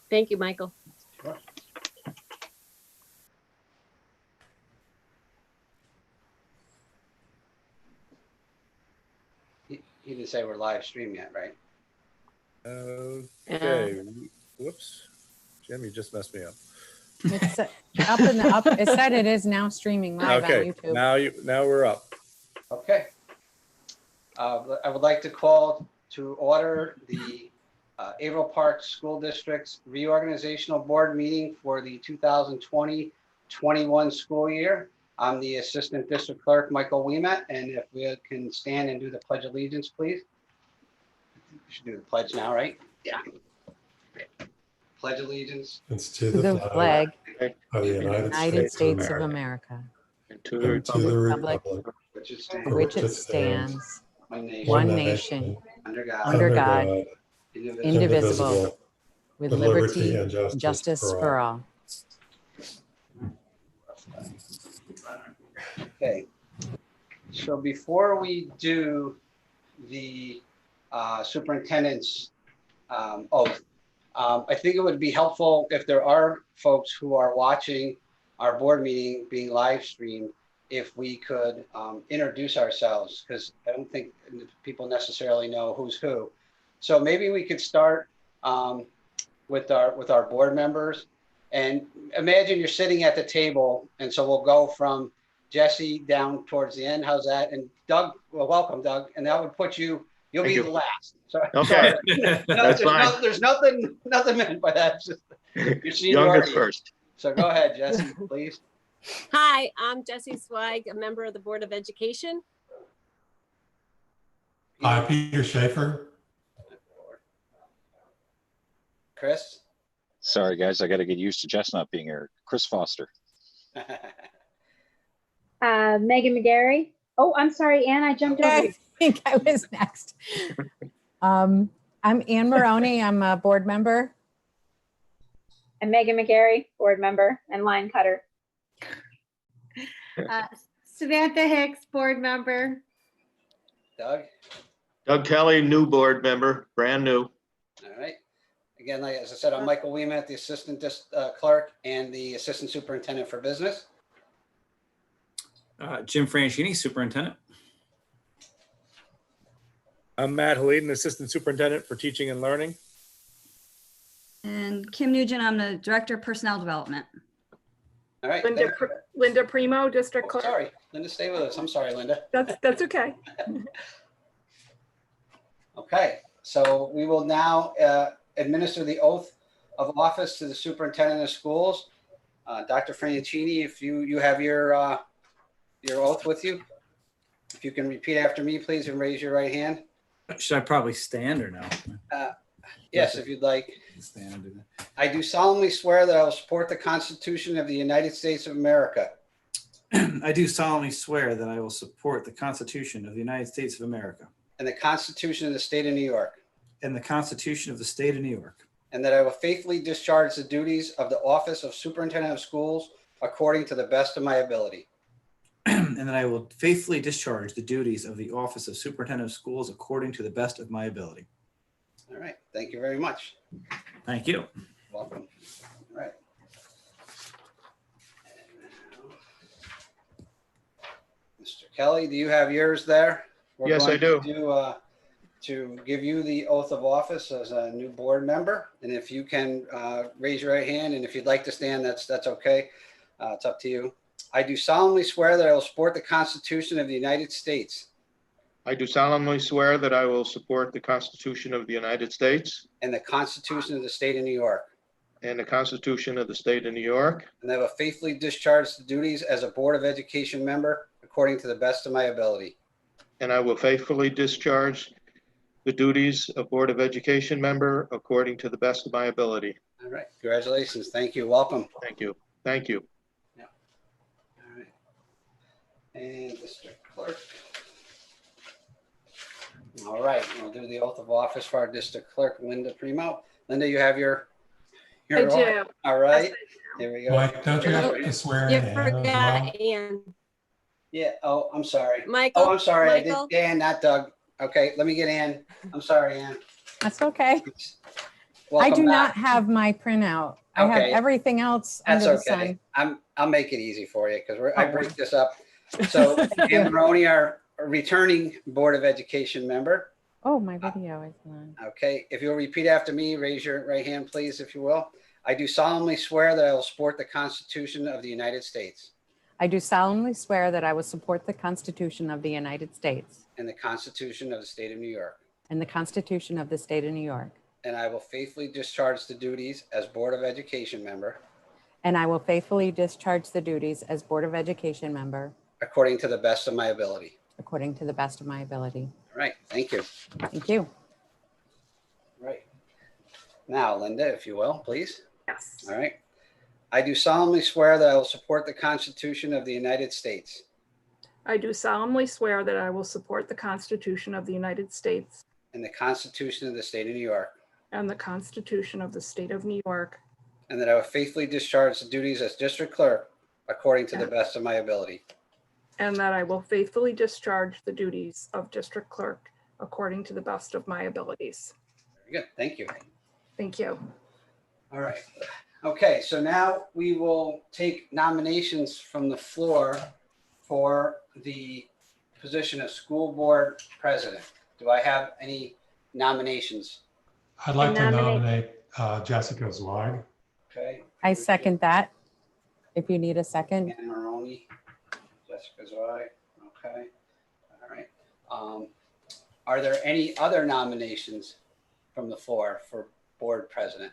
Thank you, Michael. He didn't say we're live stream yet, right? Okay. Whoops. Jim, you just messed me up. It's up in the up. It said it is now streaming live on Okay. YouTube. Now we're up. Okay. I would like to call to order the Averill Park School District's Reorganizational Board meeting for the 2020-21 school year. I'm the Assistant District Clerk, Michael Ouimet, and if we can stand and do the Pledge of Allegiance, please. We should do the pledge now, right? Yeah. Pledge allegiance. It's to The flag of the United States of America. And to the republic Which is For which it stands, one one nation, under God, under God, indivisible, indivisible, with liberty and justice for all. Okay. So before we do the superintendent's oath, I think it would be helpful if there are folks who are watching our board meeting being live streamed, if we could introduce ourselves, because I don't think people necessarily know who's who. So maybe we could start with our board members, and imagine you're sitting at the table, and so we'll go from Jesse down towards the end. How's that? And Doug, well, welcome, Doug, and that would put you. You'll be the last. Sorry. Okay. That's fine. There's nothing meant by that. It's just your Youngest seniority. first. So go ahead, Jesse, please. Hi, I'm Jessie Swag, a member of the Board of Education. Hi, Peter Schaefer. Chris. Sorry, guys. I got to get used to Jess not being here. Chris Foster. Megan McGarry. Oh, I'm sorry, Ann. I jumped over. I think I was next. I'm Ann Maroney. I'm a board member. And Megan McGarry, board member and line cutter. Samantha Hicks, board member. Doug. Doug Kelly, new board member, brand new. All right. Again, like as I said, I'm Michael Ouimet, the Assistant Clerk and the Assistant Superintendent for Business. Jim Franchini, Superintendent. I'm Matt Halidin, Assistant Superintendent for Teaching and Learning. And Kim Nugent, I'm the Director of Personnel Development. All right. Linda Primo, District Clerk. Sorry, Linda, stay with us. I'm sorry, Linda. That's okay. Okay, so we will now administer the oath of office to the Superintendent of Schools. Dr. Franchini, if you have your oath with you, if you can repeat after me, please, and raise your right hand. Should I probably stand or no? Yes, if you'd like. Stand and do that. I do solemnly swear that I will support the Constitution of the United States of America I do solemnly swear that I will support the Constitution of the United States of America and the Constitution of the State of New York, and the Constitution of the State of New York, and that I will faithfully discharge the duties of the Office of Superintendent of Schools according to the best of my ability. and that I will faithfully discharge the duties of the Office of Superintendent of Schools according to the best of my ability. All right, thank you very much. Thank you. Welcome. All right. Mr. Kelly, do you have yours there? Yes, I do. To give you the oath of office as a new board member. And if you can raise your right hand, and if you'd like to stand, that's okay. It's up to you. I do solemnly swear that I will support the Constitution of the United States I do solemnly swear that I will support the Constitution of the United States and the Constitution of the State of New York, and the Constitution of the State of New York, and that I will faithfully discharge the duties as a Board of Education member according to the best of my ability. and I will faithfully discharge the duties of Board of Education member according to the best of my ability. All right, congratulations. Thank you. Welcome. Thank you. Thank you. All right. And Mr. Clerk. All right, we'll do the oath of office for our district clerk, Linda Primo. Linda, you have your I oath? do. All right, here we go. Mike, don't you have to swear You in Ann as well? forgot Ann. Yeah, oh, I'm sorry. Michael. Oh, I'm sorry, I Michael? did Dan, not Doug. Okay, let me get Ann. I'm sorry, Ann. That's okay. I do welcome not back. have my printout. I have Okay. everything else That's under the okay. sun. I'll make it easy for you because I Oh. break this up. So Thank you. Ann Maroney, our returning Board of Education member. Oh, my video is on. Okay, if you'll repeat after me, raise your right hand, please, if you will. I do solemnly swear that I will support the Constitution of the United States I do solemnly swear that I will support the Constitution of the United States and the Constitution of the State of New York, and the Constitution of the State of New York. and I will faithfully discharge the duties as Board of Education member And I will faithfully discharge the duties as Board of Education member according to the best of my ability. according to the best of my ability. All right, thank you. Thank you. Right. Now, Linda, if you will, please. Yes. All right. I do solemnly swear that I will support the Constitution of the United States I do solemnly swear that I will support the Constitution of the United States and the Constitution of the State of New York, and the Constitution of the State of New York, and that I will faithfully discharge the duties as District Clerk according to the best of my ability. and that I will faithfully discharge the duties of District Clerk according to the best of my abilities. Very good. Thank you. Thank you. All right. Okay, so now we will take nominations from the floor for the position of School Board President. Do I have any nominations? I'd like to Nominate- nominate Jessica Zweig. Okay. I second that. If you need a second. Ann Maroney, Jessica Zweig. Okay. All right. Are there any other nominations from the floor for Board President?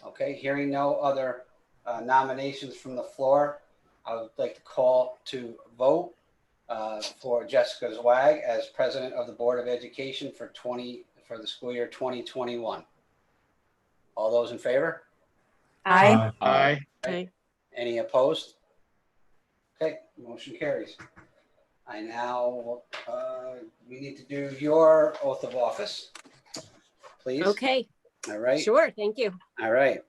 Okay, hearing no other nominations from the floor, I would like to call to vote for Jessica Zweig as President of the Board of Education for the school year 2021. All those in favor? Aye. Aye. Okay. Any opposed? Okay, motion carries. I now, we need to do your oath of office, please. Okay, All right. sure, thank you. All right.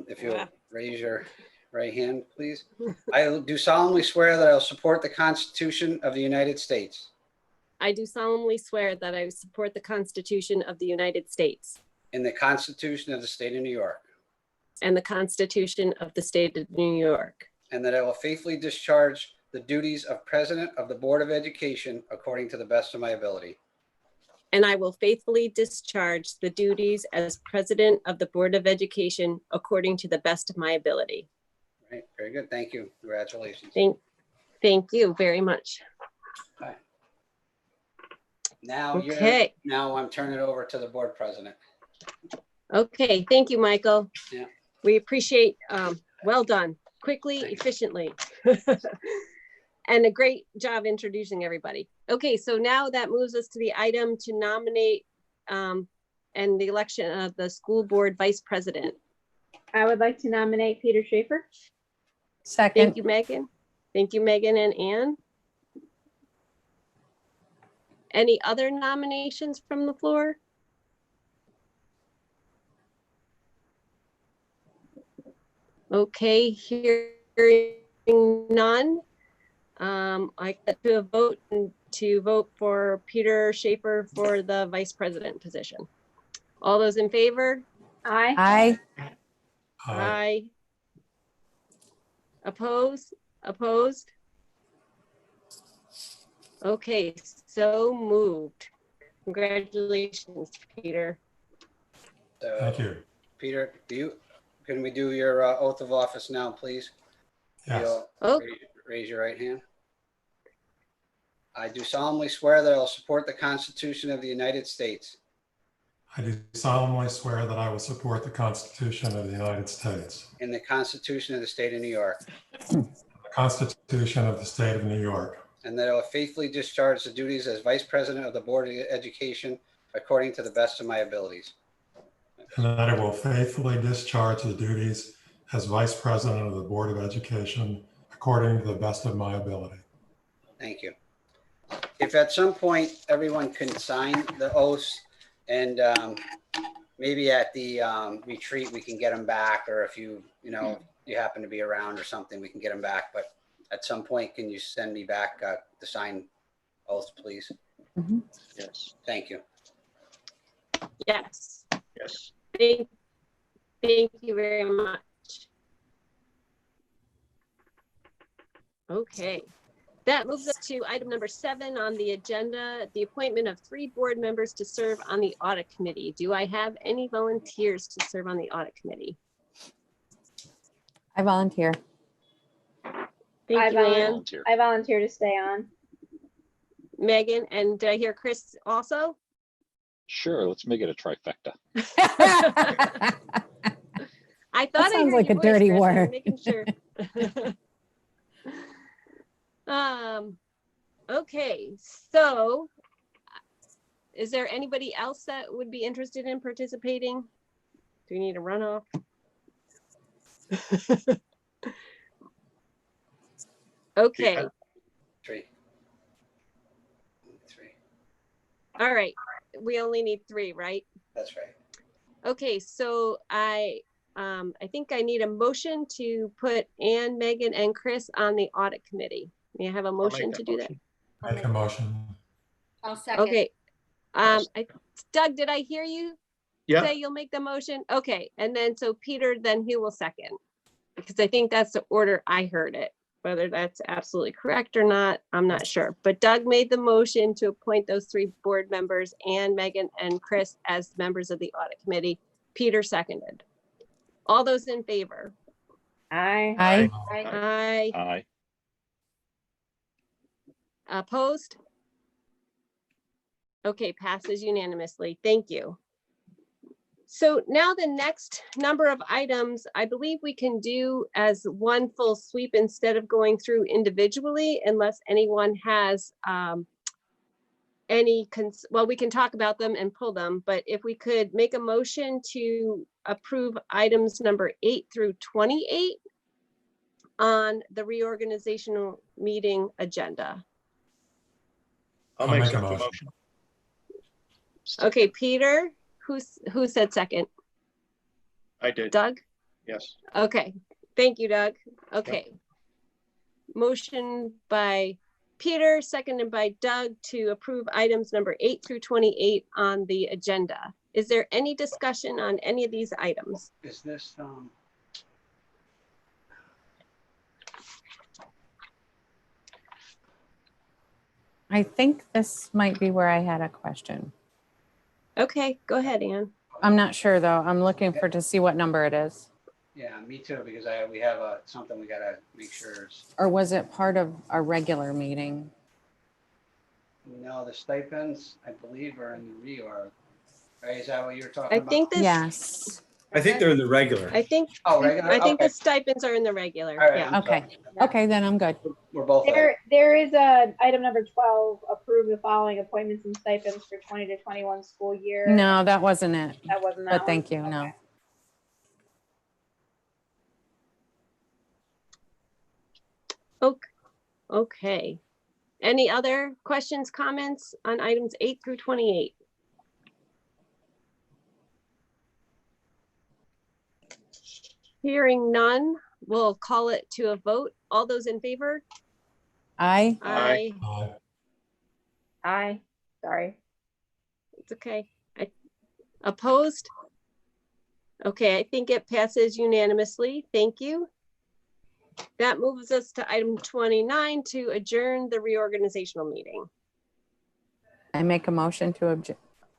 If you'll raise your right hand, please. I do solemnly swear that I will support the Constitution of the United States I do solemnly swear that I will support the Constitution of the United States and the Constitution of the State of New York, and the Constitution of the State of New York, and that I will faithfully discharge the duties of President of the Board of Education according to the best of my ability. and I will faithfully discharge the duties as President of the Board of Education according to the best of my ability. All right, very good. Thank you. Congratulations. Thank you very much. Now Okay. now I'm turning it over to the Board President. Okay, thank you, Michael. Yeah. We appreciate, well done, quickly, efficiently. And a great job introducing everybody. Okay, so now that moves us to the item to nominate and the election of the school board vice president. I would like to nominate Peter Schaefer. Thank Second. you, Megan. Thank you, Megan and Ann. Any other nominations from the floor? Okay, hearing none. I get to a vote to vote for Peter Schaefer for the vice president position. All those in favor? Aye. Aye. Aye. Opposed? Opposed? Okay, so moved. Congratulations, Peter. So, Thank you. Peter, can we do your oath of office now, please? Yes. You'll Oh, raise your right hand. I do solemnly swear that I will support the Constitution of the United States I do solemnly swear that I will support the Constitution of the United States, and the Constitution of the State of New York, the Constitution of the State of New York, and that I will faithfully discharge the duties as Vice President of the Board of Education according to the best of my abilities. and that I will faithfully discharge the duties as Vice President of the Board of Education according to the best of my ability. Thank you. If at some point everyone can sign the oaths, and maybe at the retreat we can get them back, or if you happen to be around or something, we can get them back. But at some point, can you send me back the signed oaths, please? Mhm. Yes. Thank you. Yes. Yes. Thank you very much. Okay. That moves us to item number 7 on the agenda, the appointment of 3 board members to serve on the audit committee. Do I have any volunteers to serve on the audit committee? I volunteer. Thank you, Anne. Volunteer. I volunteer to stay on. Megan, and did I hear Chris also? Sure, let's make it a trifecta. I thought I sounds heard like your a voice, dirty Chris, I was word. making sure. Okay, so is there anybody else that would be interested in participating? Do we need a runoff? Okay, 3. all right. We only need 3, right? That's right. Okay, so I think I need a motion to put Anne, Megan, and Chris on the audit committee. May I have a motion to do that? Make a motion. I'll second. Okay. Doug, did I hear you Yeah. say you'll make the motion? Okay, and then so Peter, then he will second. Because I think that's the order I heard it. Whether that's absolutely correct or not, I'm not sure. But Doug made the motion to appoint those 3 board members, Anne, Megan, and Chris, as members of the audit committee. Peter seconded. All those in favor? Aye. Aye. Aye. Aye. Opposed? Okay, passes unanimously. Thank you. So now the next number of items, I believe we can do as one full sweep instead of going through individually, unless anyone has well, we can talk about them and pull them, but if we could make a motion to approve items number 8 through 28 on the reorganizational meeting agenda. I'll I'll make make a the motion. motion. Okay, Peter, who said second? I did. Doug? Yes. Okay, thank you, Doug. Okay. Motion by Peter, seconded by Doug to approve items number 8 through 28 on the agenda. Is there any discussion on any of these items? Is this, I think this might be where I had a question. Okay, go ahead, Anne. I'm not sure though. I'm looking for to see what number it is. yeah, me too, because we have something we gotta make sure is, Or was it part of a regular meeting? no, the stipends, I believe, are in the reorg. Right, is that what you were talking I about? think this. Yes. I think they're in the regular. I think Oh, regular? I think Okay. the stipends are in the regular. All right, Yeah. I'm sorry. Okay. Okay, then I'm good. We're both there. There is a item number 12, approve the following appointments and stipends for 20 to 21 school year. No, that wasn't it. That wasn't that But one? thank you. No. Okay. Okay. Any other questions, comments on items 8 through 28? Hearing none, we'll call it to a vote. All those in favor? Aye. Aye. Aye. Aye. Sorry. It's okay. Opposed? Okay, I think it passes unanimously. Thank you. That moves us to item 29 to adjourn the reorganizational meeting. I make a motion to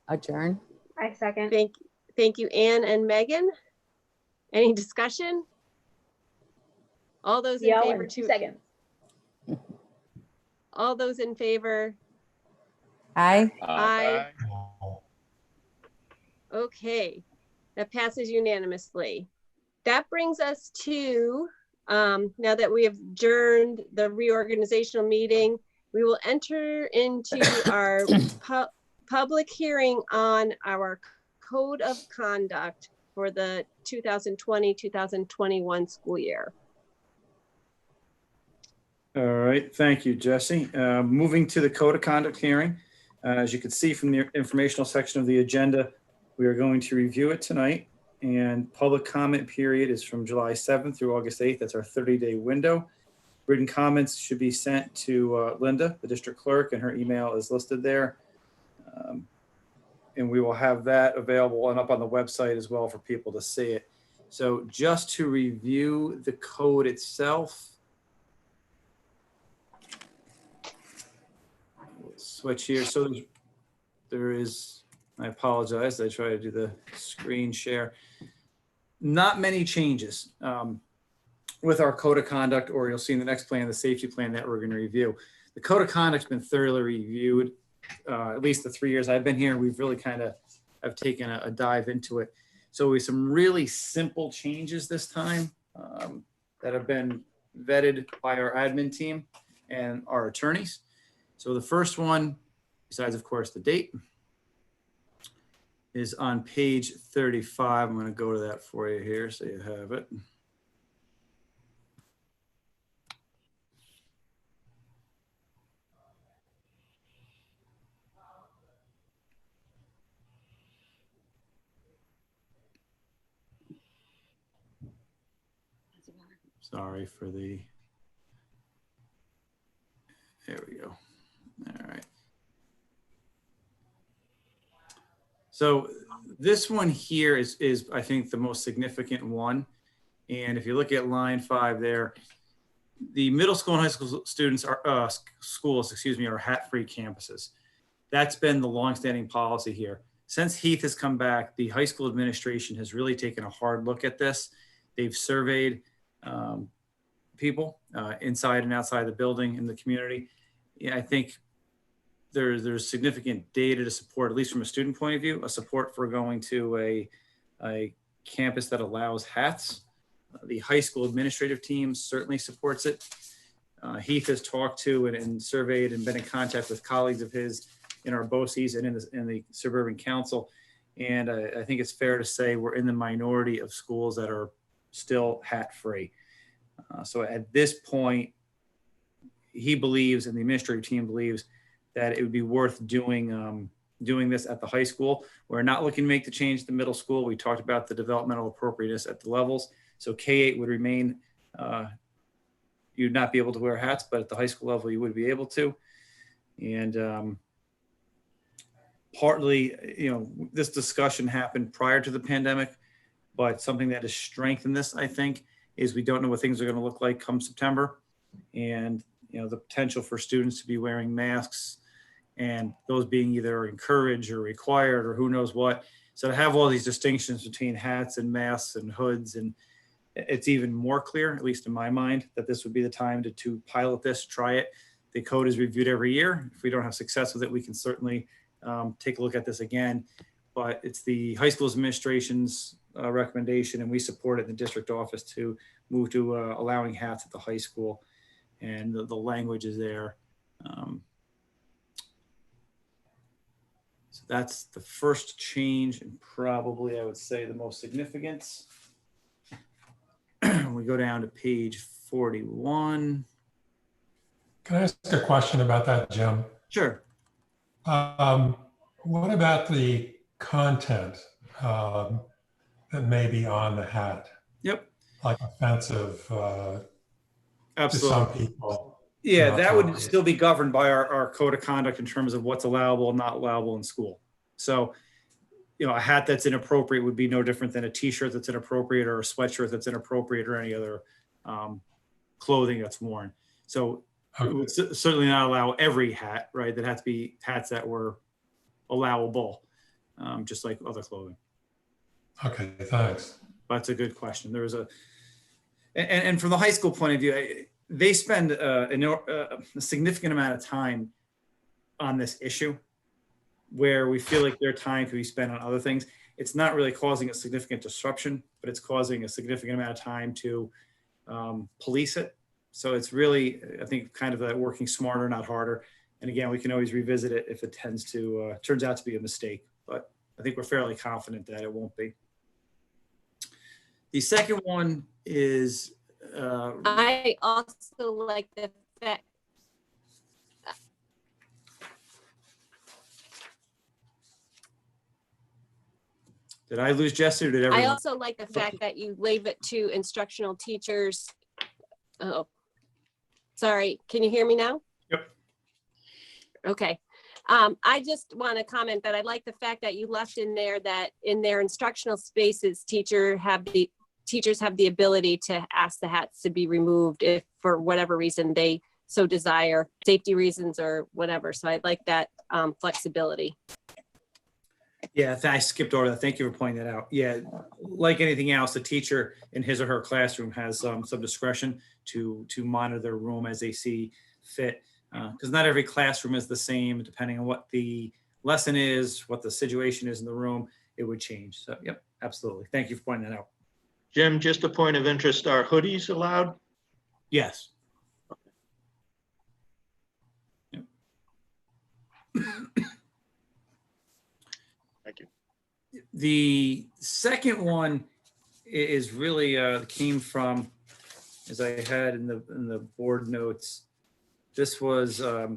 adjourn. I second. Thank you, Anne and Megan. Any discussion? All those in Yell favor in to, seconds. all those in favor? Aye. Aye. Aye. Okay, that passes unanimously. That brings us to, now that we have adjourned the reorganizational meeting, we will enter into our public hearing on our code of conduct for the 2020-2021 school year. All right, thank you, Jesse. Moving to the code of conduct hearing. As you can see from the informational section of the agenda, we are going to review it tonight, and public comment period is from July 7th through August 8th. That's our 30-day window. Written comments should be sent to Linda, the district clerk, and her email is listed there. and we will have that available and up on the website as well for people to see it. So just to review the code itself, we'll switch here. So there is, I apologize, I try to do the screen share. Not many changes with our code of conduct, or you'll see in the next plan, the safety plan that we're going to review. The code of conduct's been thoroughly reviewed, at least the 3 years I've been here. We've really kind of have taken a dive into it. So we have some really simple changes this time that have been vetted by our admin team and our attorneys. So the first one, besides of course the date, is on page 35. I'm going to go to that for you here so you have it. Sorry for the, there we go. All right. So this one here is I think the most significant one. And if you look at line 5 there, the middle school and high school students are schools, excuse me, are hat-free campuses. That's been the longstanding policy here. Since Heath has come back, the high school administration has really taken a hard look at this. They've surveyed people inside and outside the building in the community. Yeah, I think there's significant data to support, at least from a student point of view, a support for going to a campus that allows hats. The high school administrative team certainly supports it. Heath has talked to and surveyed and been in contact with colleagues of his in our BOCES and in the suburban council. And I think it's fair to say we're in the minority of schools that are still hat-free. So at this point, he believes, and the administrative team believes, that it would be worth doing this at the high school. We're not looking to make the change to the middle school. We talked about the developmental appropriateness at the levels. So K-8 would remain, you'd not be able to wear hats, but at the high school level, you would be able to. And partly, this discussion happened prior to the pandemic, but something that has strengthened this, I think, is we don't know what things are going to look like come September. And, the potential for students to be wearing masks and those being either encouraged or required or who knows what. So to have all these distinctions between hats and masks and hoods, and it's even more clear, at least in my mind, that this would be the time to pilot this, try it. The code is reviewed every year. If we don't have success with it, we can certainly take a look at this again. But it's the high school's administration's recommendation, and we support it in the district office to move to allowing hats at the high school. And the language is there. So that's the first change, and probably I would say the most significant. We go down to page 41. Can I ask a question about that, Jim? Sure. What about the content that may be on the hat? Yep. Like offensive Absolutely. to some people. Yeah, that would still be governed by our code of conduct in terms of what's allowable and not allowable in school. So, a hat that's inappropriate would be no different than a t-shirt that's inappropriate or a sweatshirt that's inappropriate or any other clothing that's worn. So it would certainly not allow every hat, right? That has to be hats that were allowable, just like other clothing. Okay, thanks. That's a good question. There was and from the high school point of view, they spend a significant amount of time on this issue where we feel like their time could be spent on other things. It's not really causing a significant disruption, but it's causing a significant amount of time to police it. So it's really, I think, kind of that working smarter, not harder. And again, we can always revisit it if it turns out to be a mistake, but I think we're fairly confident that it won't be. The second one is I also like the fact. Did I lose Jesse or did everyone? I also like the fact that you leave it to instructional teachers. Oh, sorry. Can you hear me now? Yep. Okay. I just want to comment that I like the fact that you left in there that in their instructional spaces, teachers have the ability to ask the hats to be removed if for whatever reason they so desire, safety reasons or whatever. So I like that flexibility. Yeah, I skipped over that. Thank you for pointing that out. Yeah, like anything else, the teacher in his or her classroom has some discretion to monitor their room as they see fit. Because not every classroom is the same, depending on what the lesson is, what the situation is in the room, it would change. So, yep, absolutely. Thank you for pointing that out. Jim, just a point of interest, are hoodies allowed? Yes. Yep. Thank you. The second one is really came from, as I had in the board notes, this was a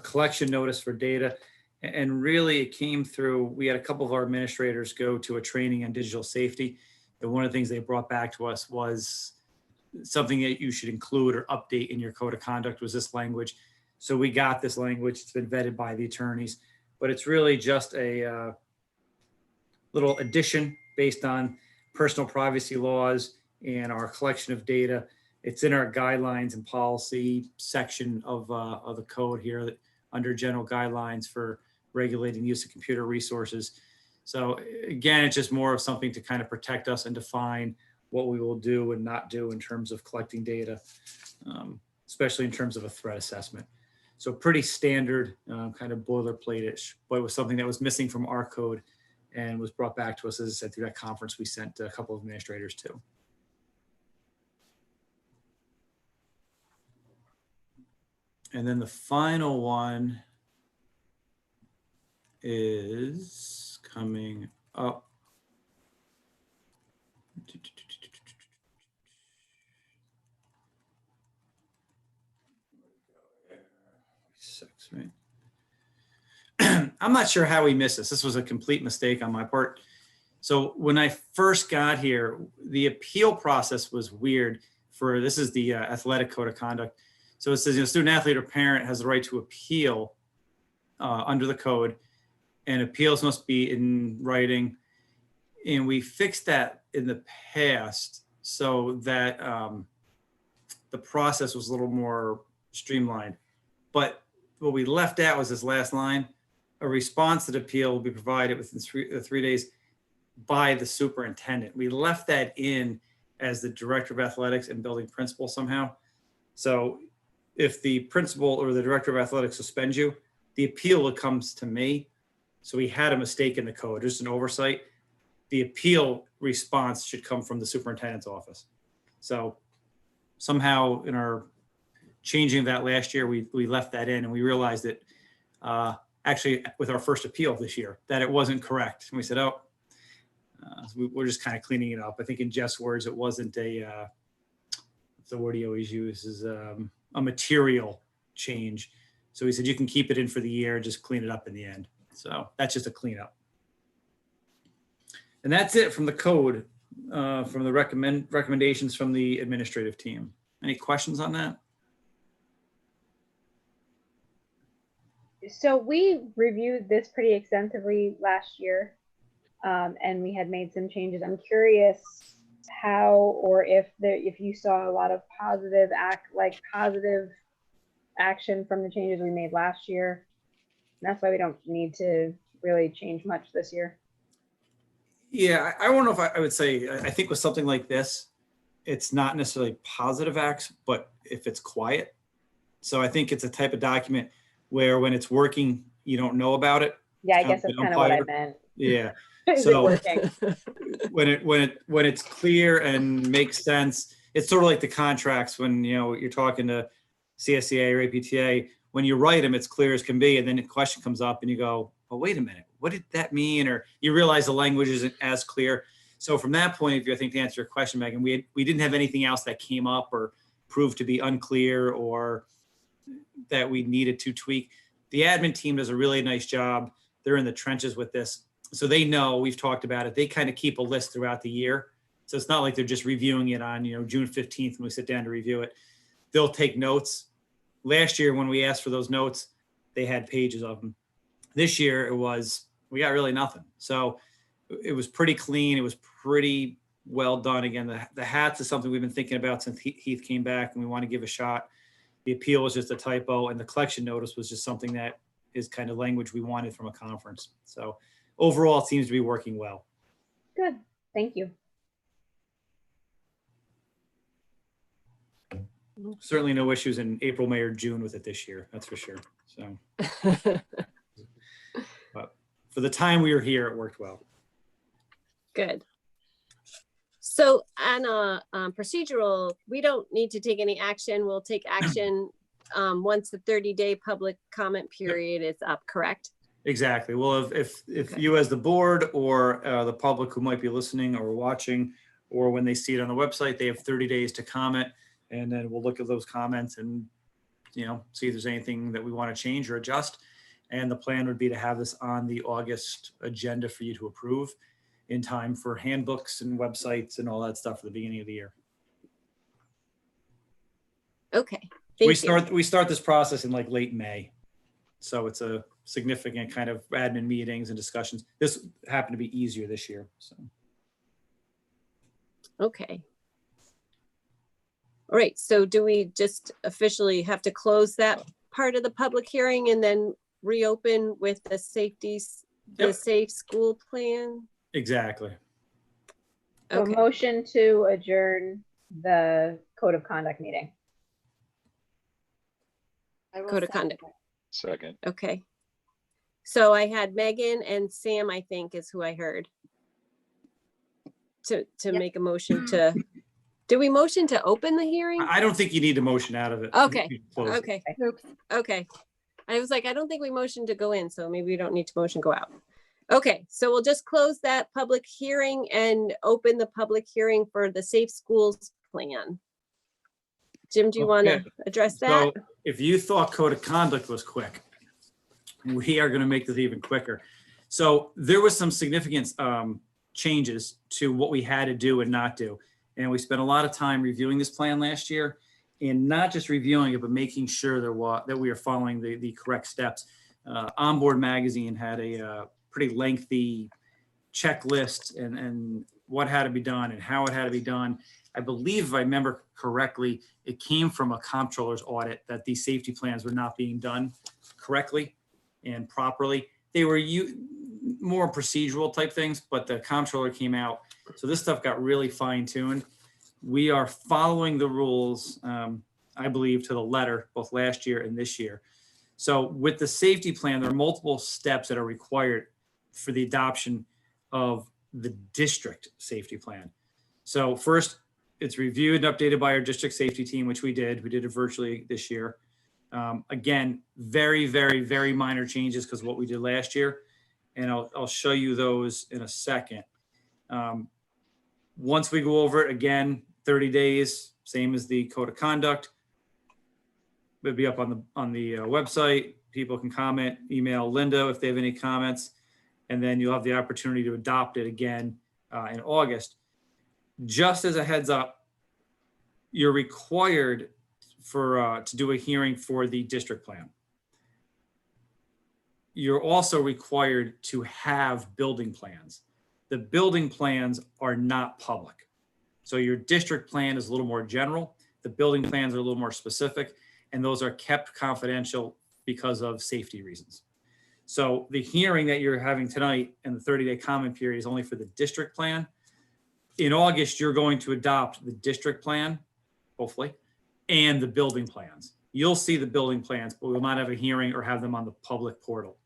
collection notice for data. And really it came through, we had a couple of our administrators go to a training on digital safety. And one of the things they brought back to us was something that you should include or update in your code of conduct was this language. So we got this language, it's been vetted by the attorneys, but it's really just a little addition based on personal privacy laws and our collection of data. It's in our guidelines and policy section of the code here that under general guidelines for regulating use of computer resources. So again, it's just more of something to kind of protect us and define what we will do and not do in terms of collecting data, especially in terms of a threat assessment. So pretty standard, kind of boilerplate-ish, but it was something that was missing from our code and was brought back to us, as I said, through that conference we sent a couple of administrators to. And then the final one is coming up. Six, right? I'm not sure how we missed this. This was a complete mistake on my part. So when I first got here, the appeal process was weird for, this is the athletic code of conduct. So it says, student athlete or parent has the right to appeal under the code, and appeals must be in writing. And we fixed that in the past so that the process was a little more streamlined. But what we left out was this last line: a response to the appeal will be provided within three days by the superintendent. We left that in as the director of athletics and building principal somehow. So if the principal or the director of athletics suspends you, the appeal comes to me. So we had a mistake in the code, just an oversight. The appeal response should come from the superintendent's office. So somehow in our changing that last year, we left that in, and we realized that actually with our first appeal this year, that it wasn't correct. And we said, oh, so we're just kind of cleaning it up. I think in Jeff's words, it wasn't the word he always uses, a material change. So he said, you can keep it in for the year, just clean it up in the end. So that's just a cleanup. And that's it from the code, from the recommendations from the administrative team. Any questions on that? So we reviewed this pretty extensively last year, and we had made some changes. I'm curious how, or if you saw a lot of positive action from the changes we made last year. And that's why we don't need to really change much this year. Yeah, I don't know if I would say, I think with something like this, it's not necessarily positive acts, but if it's quiet. So I think it's a type of document where when it's working, you don't know about it. Yeah, I guess that's kind of what I meant. Yeah. Is So it working? when it's clear and makes sense, it's sort of like the contracts when you're talking to CSEA or APTA. When you write them, it's clear as can be, and then a question comes up and you go, "Oh, wait a minute, what did that mean?" Or you realize the language isn't as clear. So from that point of view, I think to answer your question, Megan, we didn't have anything else that came up or proved to be unclear or that we needed to tweak. The admin team does a really nice job. They're in the trenches with this. So they know, we've talked about it. They kind of keep a list throughout the year. So it's not like they're just reviewing it on, June 15th when we sit down to review it. They'll take notes. Last year when we asked for those notes, they had pages of them. This year we got really nothing. So it was pretty clean. It was pretty well done. Again, the hats is something we've been thinking about since Heath came back, and we want to give a shot. The appeal was just a typo, and the collection notice was just something that is kind of language we wanted from a conference. So overall, it seems to be working well. Good, thank you. Certainly no issues in April, May, or June with it this year. That's for sure. So, but for the time we were here, it worked well. Good. So on procedural, we don't need to take any action. We'll take action once the 30-day public comment period is up, correct? Exactly. Well, if Okay. you as the board or the public who might be listening or watching, or when they see it on the website, they have 30 days to comment, and then we'll look at those comments and, you know, see if there's anything that we want to change or adjust. And the plan would be to have this on the August agenda for you to approve in time for handbooks and websites and all that stuff at the beginning of the year. Okay. We Thank you. start this process in like late May. So it's a significant kind of admin meetings and discussions. This happened to be easier this year. So. Okay. All right. So do we just officially have to close that part of the public hearing and then reopen with the Yep. safe school plan? Exactly. So Okay. motion to adjourn the code of conduct meeting. Code of conduct. Second. Okay. So I had Megan and Sam, I think, is who I heard. To make a motion to, do we motion to open the hearing? I don't think you need a motion out of it. Okay. You close it. Okay. Okay. I was like, I don't think we motioned to go in, so maybe we don't need to motion go out. Okay, so we'll just close that public hearing and open the public hearing for the Safe Schools Plan. Jim, do you want to Okay. address that? So if you thought code of conduct was quick, we are going to make this even quicker. So there was some significant changes to what we had to do and not do. And we spent a lot of time reviewing this plan last year, and not just reviewing it, but making sure that we are following the correct steps. Onboard Magazine had a pretty lengthy checklist and what had to be done and how it had to be done. I believe, if I remember correctly, it came from a comptroller's audit that these safety plans were not being done correctly and properly. They were more procedural type things, but the comptroller came out. So this stuff got really fine tuned. We are following the rules, I believe, to the letter, both last year and this year. So with the safety plan, there are multiple steps that are required for the adoption of the district safety plan. So first, it's reviewed and updated by our district safety team, which we did. We did it virtually this year. Again, very, very, very minor changes because what we did last year. And I'll show you those in a second. Once we go over it again, 30 days, same as the code of conduct. It'll be up on the website. People can comment, email Linda if they have any comments, and then you'll have the opportunity to adopt it again in August. Just as a heads up, you're required to do a hearing for the district plan. You're also required to have building plans. The building plans are not public. So your district plan is a little more general. The building plans are a little more specific, and those are kept confidential because of safety reasons. So the hearing that you're having tonight and the 30-day comment period is only for the district plan. In August, you're going to adopt the district plan, hopefully, and the building plans. You'll see the building plans, but we will not have a hearing or have them on the public portal.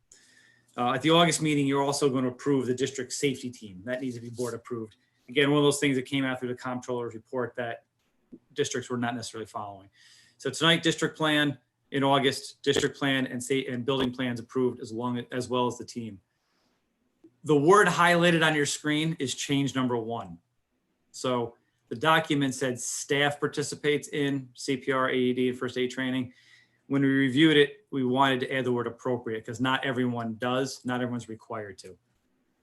At the August meeting, you're also going to approve the district safety team. That needs to be board approved. Again, one of those things that came out through the comptroller's report that districts were not necessarily following. So tonight, district plan. In August, district plan and building plans approved as well as the team. The word highlighted on your screen is change number 1. So the document said staff participates in CPR, AED, and first aid training. When we reviewed it, we wanted to add the word appropriate because not everyone does, not everyone's required to.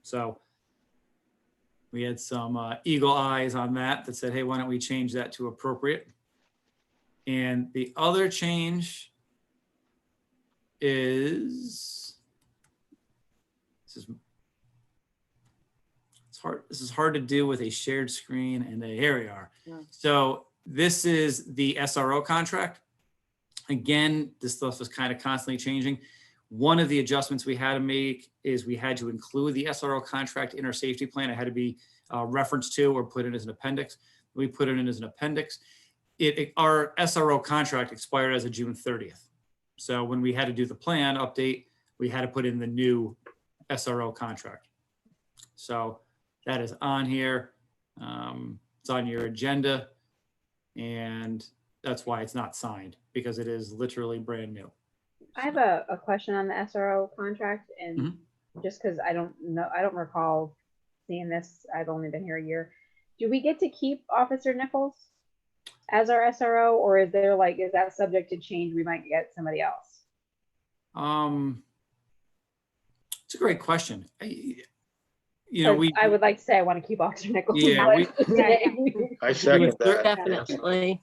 So we had some eagle eyes on that said, hey, why don't we change that to appropriate? And the other change is, this is hard to do with a shared screen, and here we are. Yeah. So this is the SRO contract. Again, this stuff is kind of constantly changing. One of the adjustments we had to make is we had to include the SRO contract in our safety plan. It had to be referenced to or put in as an appendix. We put it in as an appendix. Our SRO contract expired as of June 30th. So when we had to do the plan update, we had to put in the new SRO contract. So that is on here. It's on your agenda. And that's why it's not signed, because it is literally brand new. I have a question on the SRO contract, and Mm-hmm. just because I don't know, I don't recall seeing this. I've only been here a year. Do we get to keep Officer Nichols as our SRO, or is there like, is that subject to change? We might get somebody else. It's a great question. You know, I would like to say I want to keep Officer Nichols. Yeah, I second that. Definitely.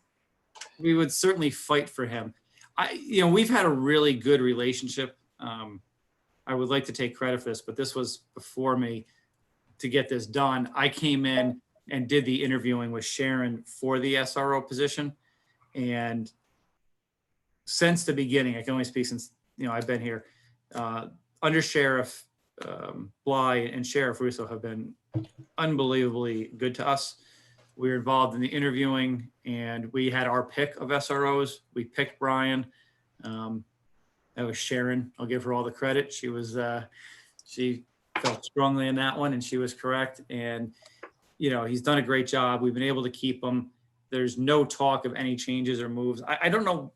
we would certainly fight for him. We've had a really good relationship. I would like to take credit for this, but this was before me to get this done. I came in and did the interviewing with Sharon for the SRO position. And since the beginning, I can only speak since, I've been here, Under Sheriff Bly and Sheriff Russo have been unbelievably good to us. We were involved in the interviewing, and we had our pick of SROs. We picked Brian. That was Sharon. I'll give her all the credit. She was, she felt strongly in that one, and she was correct. And, he's done a great job. We've been able to keep him. There's no talk of any changes or moves. I don't know.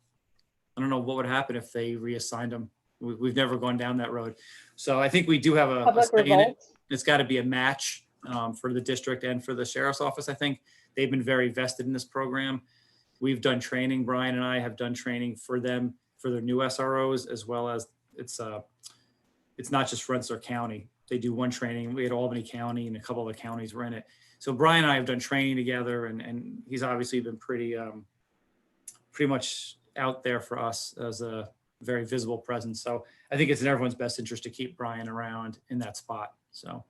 I don't know what would happen if they reassigned him. We've never gone down that road. So I think we do have a say in it. It's got to be a match for the district and for the sheriff's office. I think they've been very vested in this program. We've done training. Brian and I have done training for them for their new SROs, as well as it's not just Rensselaer County. They do one training. We had Albany County and a couple of the counties were in it. So Brian and I have done training together, and he's obviously been pretty much out there for us as a very visible presence. So I think it's in everyone's best interest to keep Brian around in that spot. So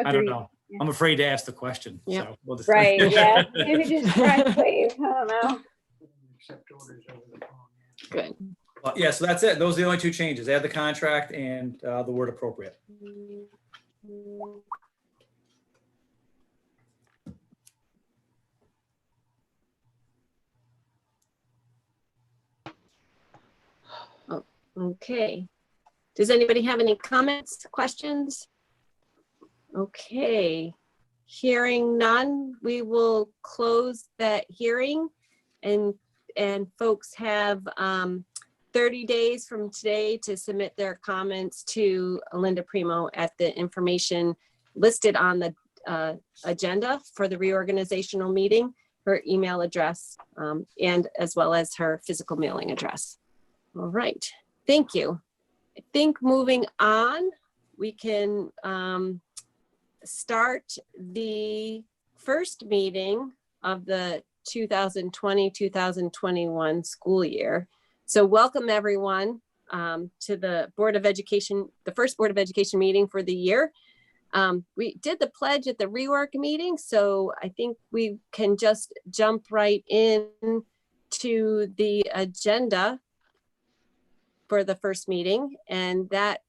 I don't know. Yeah. I'm afraid to ask the question. Yeah. So we'll just Right. Yeah. Maybe just try to wave. I don't know. Good. Well, yeah, so that's it. Those are the only two changes. Add the contract and the word appropriate. Okay. Does anybody have any comments, questions? Okay. Hearing none, we will close that hearing, and folks have 30 days from today to submit their comments to Linda Primo at the information listed on the agenda for the reorganizational meeting, her email address, and as well as her physical mailing address. All right, thank you. I think moving on, we can start the first meeting of the 2020-2021 school year. So welcome everyone to the Board of Education, the first Board of Education meeting for the year. We did the pledge at the reorg meeting, so I think we can just jump right in to the agenda for the first meeting, and that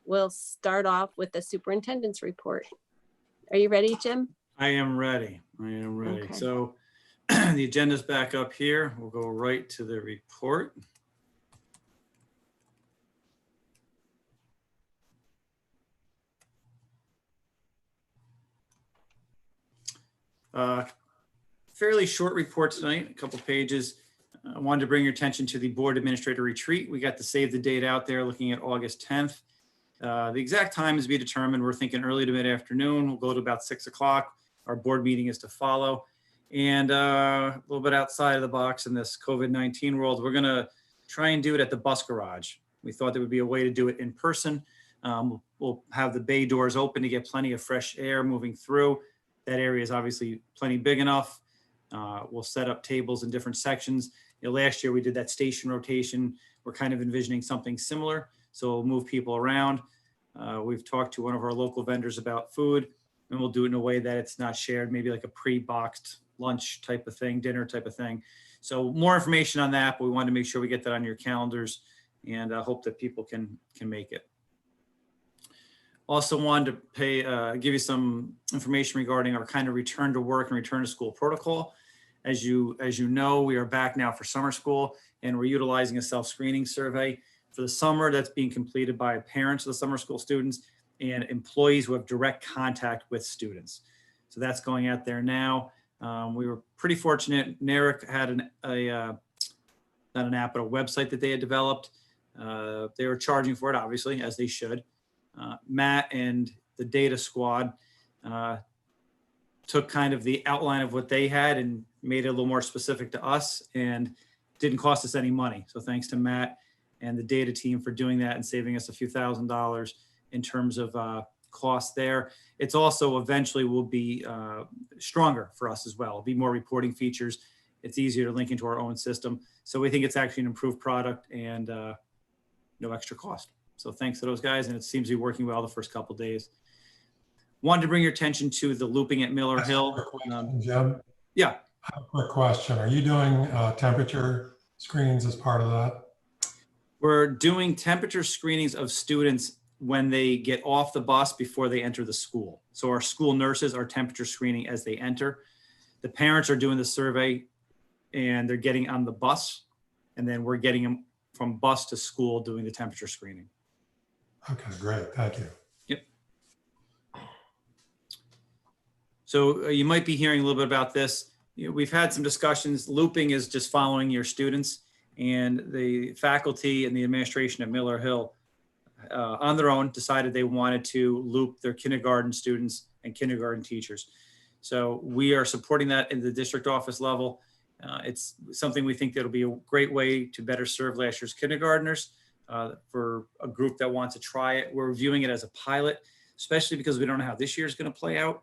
we'll start off with the superintendent's report. Are you ready, Jim? I am ready. Okay. So the agenda's back up here. We'll go right to the report. Fairly short report tonight, a couple pages. I wanted to bring your attention to the board administrator retreat. We got to save the date out there looking at August 10th. The exact time is to be determined. We're thinking early to mid-afternoon. We'll go to about 6 o'clock. Our board meeting is to follow. And a little bit outside of the box in this COVID-19 world, we're gonna try and do it at the bus garage. We thought there would be a way to do it in person. We'll have the bay doors open to get plenty of fresh air moving through. That area is obviously plenty big enough. We'll set up tables in different sections. Last year we did that station rotation. We're kind of envisioning something similar. So we'll move people around. We've talked to one of our local vendors about food, and we'll do it in a way that it's not shared, maybe like a pre-boxed lunch type of thing, dinner type of thing. So more information on that, but we wanted to make sure we get that on your calendars, and I hope that people can make it. Also wanted to give you some information regarding our kind of return to work and return to school protocol. As you know, we are back now for summer school, and we're utilizing a self-screening survey for the summer that's being completed by parents of the summer school students and employees who have direct contact with students. So that's going out there now. We were pretty fortunate. NARIC had not an app, but a website that they had developed. They were charging for it, obviously, as they should. Matt and the data squad took kind of the outline of what they had and made it a little more specific to us, and didn't cost us any money. So thanks to Matt and the data team for doing that and saving us a few $1,000s in terms of cost there. It's also eventually will be stronger for us as well. It'll be more reporting features. It's easier to link into our own system. So we think it's actually an improved product and no extra cost. So thanks to those guys, and it seems to be working well the first couple of days. Wanted to bring your attention to the looping at Miller Hill. Jim? Yeah. I have a quick question. Are you doing temperature screenings as part of that? We're doing temperature screenings of students when they get off the bus before they enter the school. So our school nurses are temperature screening as they enter. The parents are doing the survey and they're getting on the bus, and then we're getting them from bus to school doing the temperature screening. Okay, great. Thank you. Yep. So you might be hearing a little bit about this. We've had some discussions. Looping is just following your students, and the faculty and the administration at Miller Hill on their own decided they wanted to loop their kindergarten students and kindergarten teachers. So we are supporting that in the district office level. It's something we think that'll be a great way to better serve last year's kindergartners for a group that wants to try it. We're viewing it as a pilot, especially because we don't know how this year is going to play out.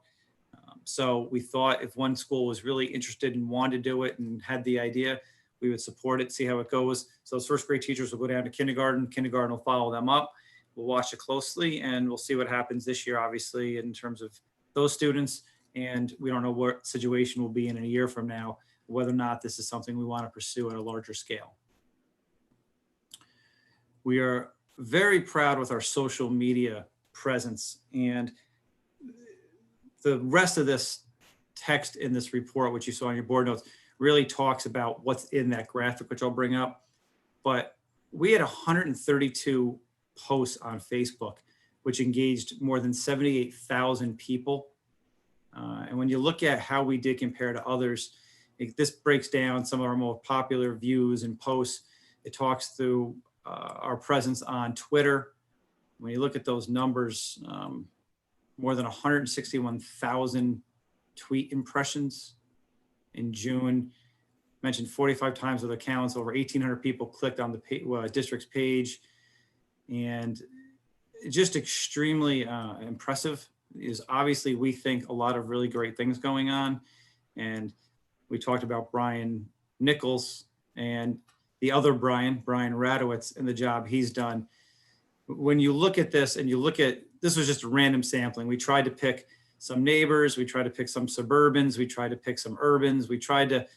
So we thought if one school was really interested and wanted to do it and had the idea, we would support it, see how it goes. So those first grade teachers will go down to kindergarten. Kindergarten will follow them up. We'll watch it closely, and we'll see what happens this year, obviously, in terms of those students. And we don't know what situation we'll be in a year from now, whether or not this is something we want to pursue at a larger scale. We are very proud with our social media presence, and the rest of this text in this report, which you saw on your board notes, really talks about what's in that graphic, which I'll bring up. But we had 132 posts on Facebook, which engaged more than 78,000 people. And when you look at how we did compare to others, this breaks down some of our more popular views and posts. It talks through our presence on Twitter. When you look at those numbers, more than 161,000 tweet impressions in June. Mentioned 45 times with accounts, over 1,800 people clicked on the district's page. And just extremely impressive. Is obviously we think a lot of really great things going on. And we talked about Brian Nichols and the other Brian Radowitz, and the job he's done. When you look at this and you look at, this was just a random sampling. We tried to pick some neighbors, we tried to pick some suburbans, we tried to pick some urbans, we tried to,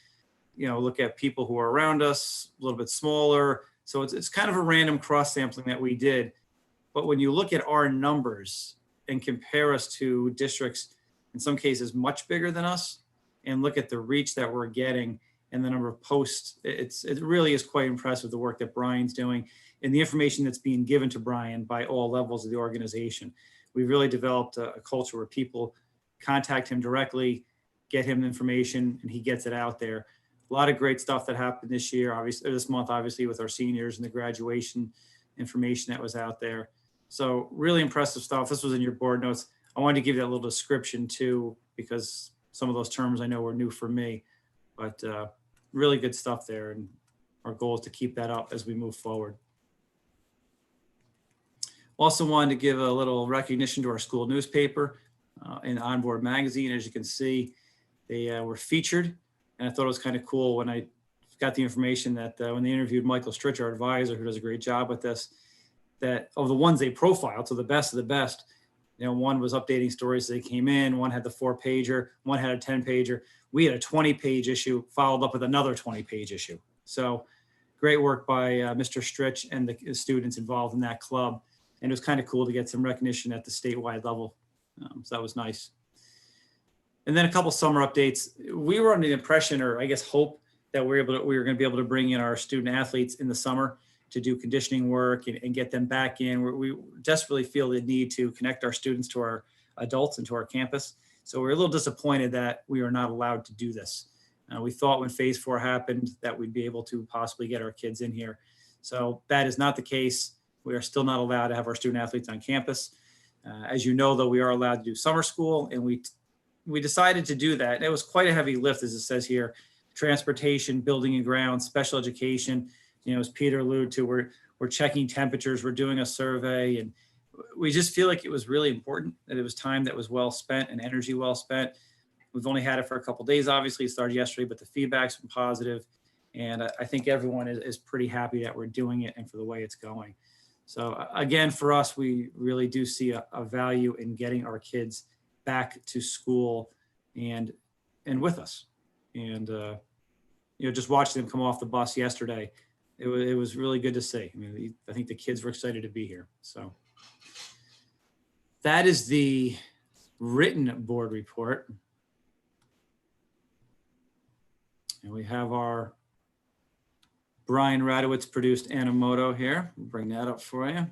look at people who are around us, a little bit smaller. So it's kind of a random cross sampling that we did. But when you look at our numbers and compare us to districts, in some cases much bigger than us, and look at the reach that we're getting and the number of posts, it really is quite impressive, the work that Brian's doing and the information that's being given to Brian by all levels of the organization. We've really developed a culture where people contact him directly, get him information, and he gets it out there. A lot of great stuff that happened this year, obviously, this month, obviously, with our seniors and the graduation information that was out there. So really impressive stuff. This was in your board notes. I wanted to give you that little description too, because some of those terms I know were new for me, but really good stuff there. And our goal is to keep that up as we move forward. Also wanted to give a little recognition to our school newspaper in Onboard Magazine. As you can see, they were featured And I thought it was kind of cool when I got the information that when they interviewed Michael Stritch, our advisor, who does a great job with this, that of the ones they profiled, so the best of the best, you know, one was updating stories as they came in, one had the 4-pager, one had a 10-pager. We had a 20-page issue followed up with another 20-page issue. So great work by Mr. Stritch and the students involved in that club. And it was kind of cool to get some recognition at the statewide level. So that was nice. And then a couple summer updates. We were under the impression, or I guess hope, that we were going to be able to bring in our student athletes in the summer to do conditioning work and get them back in. We desperately feel the need to connect our students to our adults and to our campus. So we're a little disappointed that we are not allowed to do this. We thought when phase 4 happened that we'd be able to possibly get our kids in here. So that is not the case. We are still not allowed to have our student athletes on campus. As you know, though, we are allowed to do summer school, and we decided to do that. And it was quite a heavy lift, as it says here: transportation, building and grounds, special education. You know, as Peter alluded to, we're checking temperatures, we're doing a survey, and we just feel like it was really important, that it was time that was well spent and energy well spent. We've only had it for a couple of days, obviously. It started yesterday, but the feedback's been positive. And I think everyone is pretty happy that we're doing it and for the way it's going. So again, for us, we really do see a value in getting our kids back to school and with us. And, you know, just watching them come off the bus yesterday, it was really good to see. I mean, I think the kids were excited to be here. So that is the written board report. And we have our Brian Radowitz produced Animoto here. We'll bring that up for you.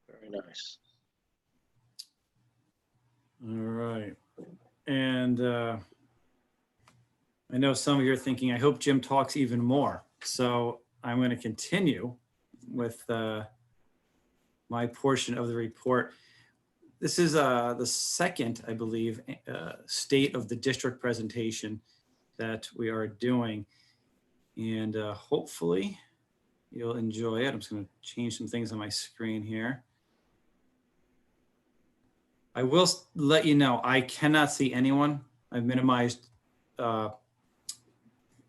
Very nice. All right. And I know some of you are thinking, I hope Jim talks even more. So I'm going to continue with my portion of the report. This is the second, I believe, state of the district presentation that we are doing. And hopefully you'll enjoy it. I'm just going to change some things on my screen here. I will let you know, I cannot see anyone. I've minimized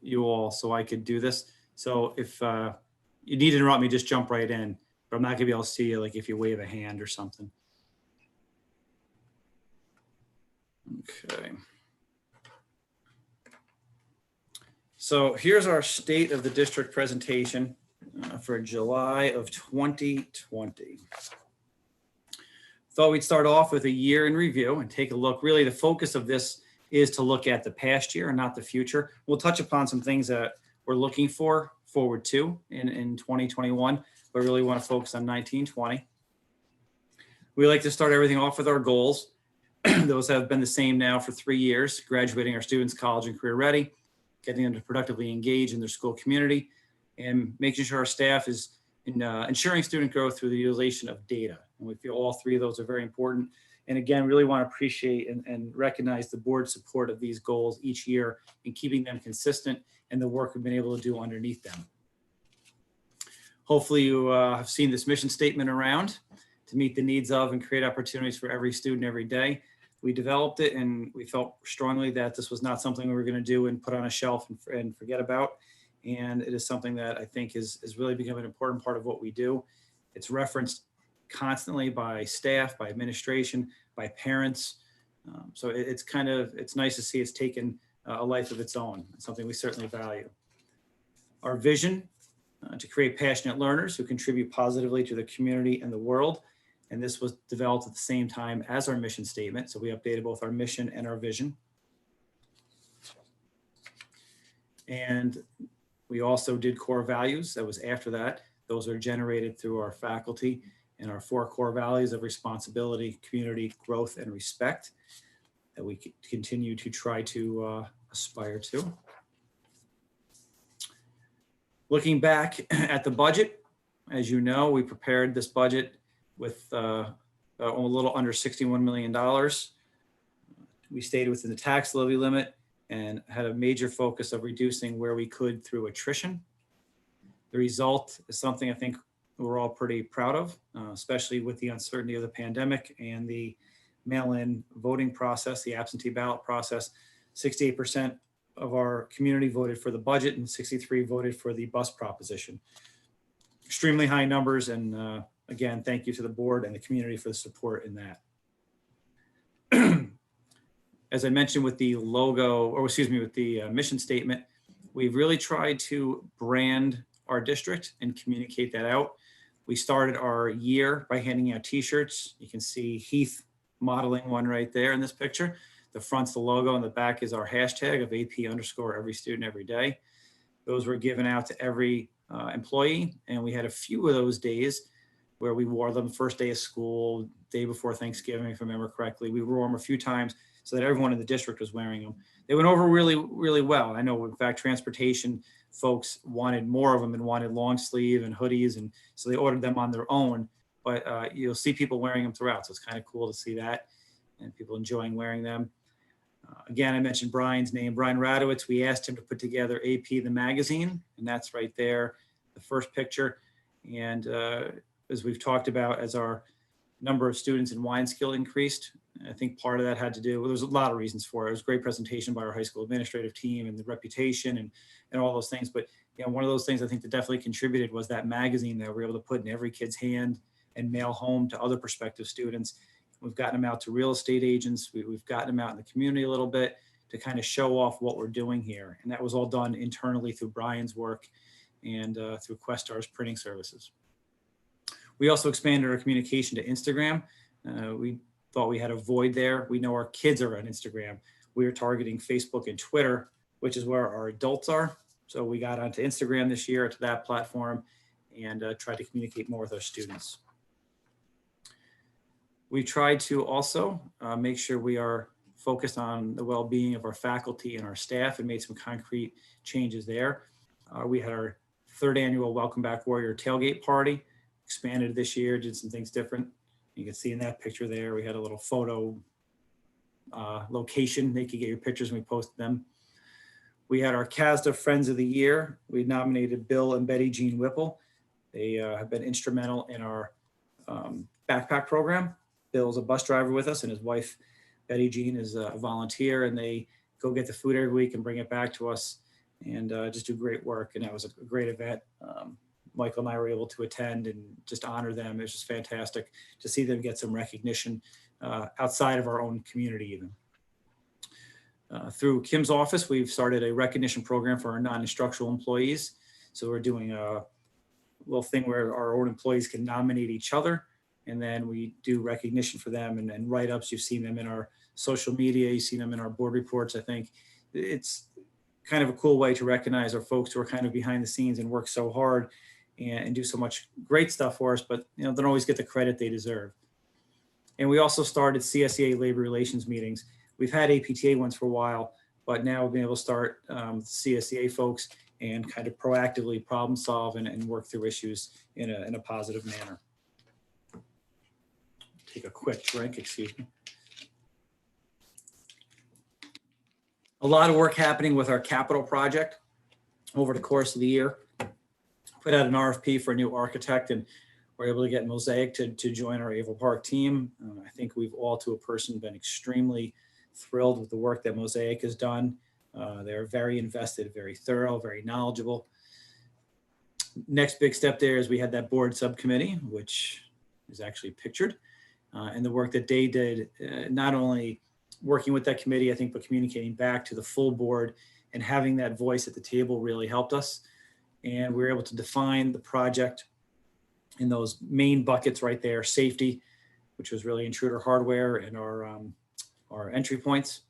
you all so I could do this. So if you need to interrupt me, just jump right in. But I'm not gonna be able to see you, like if you wave a hand or something. Okay. So here's our state of the district presentation for July of 2020. Thought we'd start off with a year in review and take a look. Really, the focus of this is to look at the past year and not the future. We'll touch upon some things that we're looking forward to in 2021, but really want to focus on 1920. We like to start everything off with our goals. Those have been the same now for 3 years: graduating our students college and career ready, getting them to productively engage in their school community, and making sure our staff is ensuring student growth through the utilization of data. And we feel all 3 of those are very important. And again, really want to appreciate and recognize the board's support of these goals each year in keeping them consistent and the work we've been able to do underneath them. Hopefully you have seen this mission statement around: to meet the needs of and create opportunities for every student every day. We developed it and we felt strongly that this was not something we were going to do and put on a shelf and forget about. And it is something that I think is really become an important part of what we do. It's referenced constantly by staff, by administration, by parents. So it's nice to see it's taken a life of its own. It's something we certainly value. Our vision: to create passionate learners who contribute positively to the community and the world. And this was developed at the same time as our mission statement. So we updated both our mission and our vision. And we also did core values. That was after that. Those are generated through our faculty and our 4 core values of responsibility, community, growth, and respect that we continue to try to aspire to. Looking back at the budget, as you know, we prepared this budget with a little under $61 million. We stayed within the tax levy limit and had a major focus of reducing where we could through attrition. The result is something I think we're all pretty proud of, especially with the uncertainty of the pandemic and the mail-in voting process, the absentee ballot process. 68% of our community voted for the budget and 63% voted for the bus proposition. Extremely high numbers, and again, thank you to the board and the community for the support in that. As I mentioned with the logo, or excuse me, with the mission statement, we've really tried to brand our district and communicate that out. We started our year by handing out t-shirts. You can see Heath modeling one right there in this picture. The front's the logo and the back is our hashtag of AP_ every student every day. Those were given out to every employee, and we had a few of those days where we wore them first day of school, day before Thanksgiving, if I remember correctly. We wore them a few times so that everyone in the district was wearing them. They went over really, really well. I know, in fact, transportation folks wanted more of them and wanted long sleeve and hoodies, and so they ordered them on their own. But you'll see people wearing them throughout, so it's kind of cool to see that and people enjoying wearing them. Again, I mentioned Brian's name, Brian Radowitz. We asked him to put together AP the magazine, and that's right there, the first picture. And as we've talked about, as our number of students in wine skill increased, I think part of that had to do, well, there's a lot of reasons for it. It was a great presentation by our high school administrative team and the reputation and all those things. But you know, one of those things I think that definitely contributed was that magazine that we were able to put in every kid's hand and mail home to other prospective students. We've gotten them out to real estate agents. We've gotten them out in the community a little bit to kind of show off what we're doing here. And that was all done internally through Brian's work and through Questar's printing services. We also expanded our communication to Instagram. We thought we had a void there. We know our kids are on Instagram. We are targeting Facebook and Twitter, which is where our adults are. So we got onto Instagram this year, to that platform, and tried to communicate more with our students. We tried to also make sure we are focused on the well-being of our faculty and our staff and made some concrete changes there. We had our 3rd annual Welcome Back Warrior tailgate party, expanded this year, did some things different. You can see in that picture there, we had a little photo location. They could get your pictures and we posted them. We had our CASDA Friends of the Year. We nominated Bill and Betty Jean Whipple. They have been instrumental in our backpack program. Bill's a bus driver with us, and his wife, Betty Jean, is a volunteer, and they go get the food every week and bring it back to us and just do great work. And that was a great event. Michael and I were able to attend and just honor them. It was just fantastic to see them get some recognition outside of our own community even. Through Kim's office, we've started a recognition program for our non-instructional employees. So we're doing a little thing where our own employees can nominate each other, and then we do recognition for them and write-ups. You've seen them in our social media. You've seen them in our board reports. I think it's kind of a cool way to recognize our folks who are kind of behind the scenes and work so hard and do so much great stuff for us, but you know, don't always get the credit they deserve. And we also started CSEA labor relations meetings. We've had APTA ones for a while, but now we've been able to start CSEA folks and kind of proactively problem solve and work through issues in a positive manner. Take a quick drink, excuse me. A lot of work happening with our capital project over the course of the year. Put out an RFP for a new architect, and we're able to get Mosaic to join our Avon Park team. I think we've all to a person been extremely thrilled with the work that Mosaic has done. They're very invested, very thorough, very knowledgeable. Next big step there is we had that board subcommittee, which is actually pictured, and the work that they did, not only working with that committee, I think, but communicating back to the full board and having that voice at the table really helped us. And we were able to define the project in those main buckets right there: safety, which was really intruder hardware and our entry points;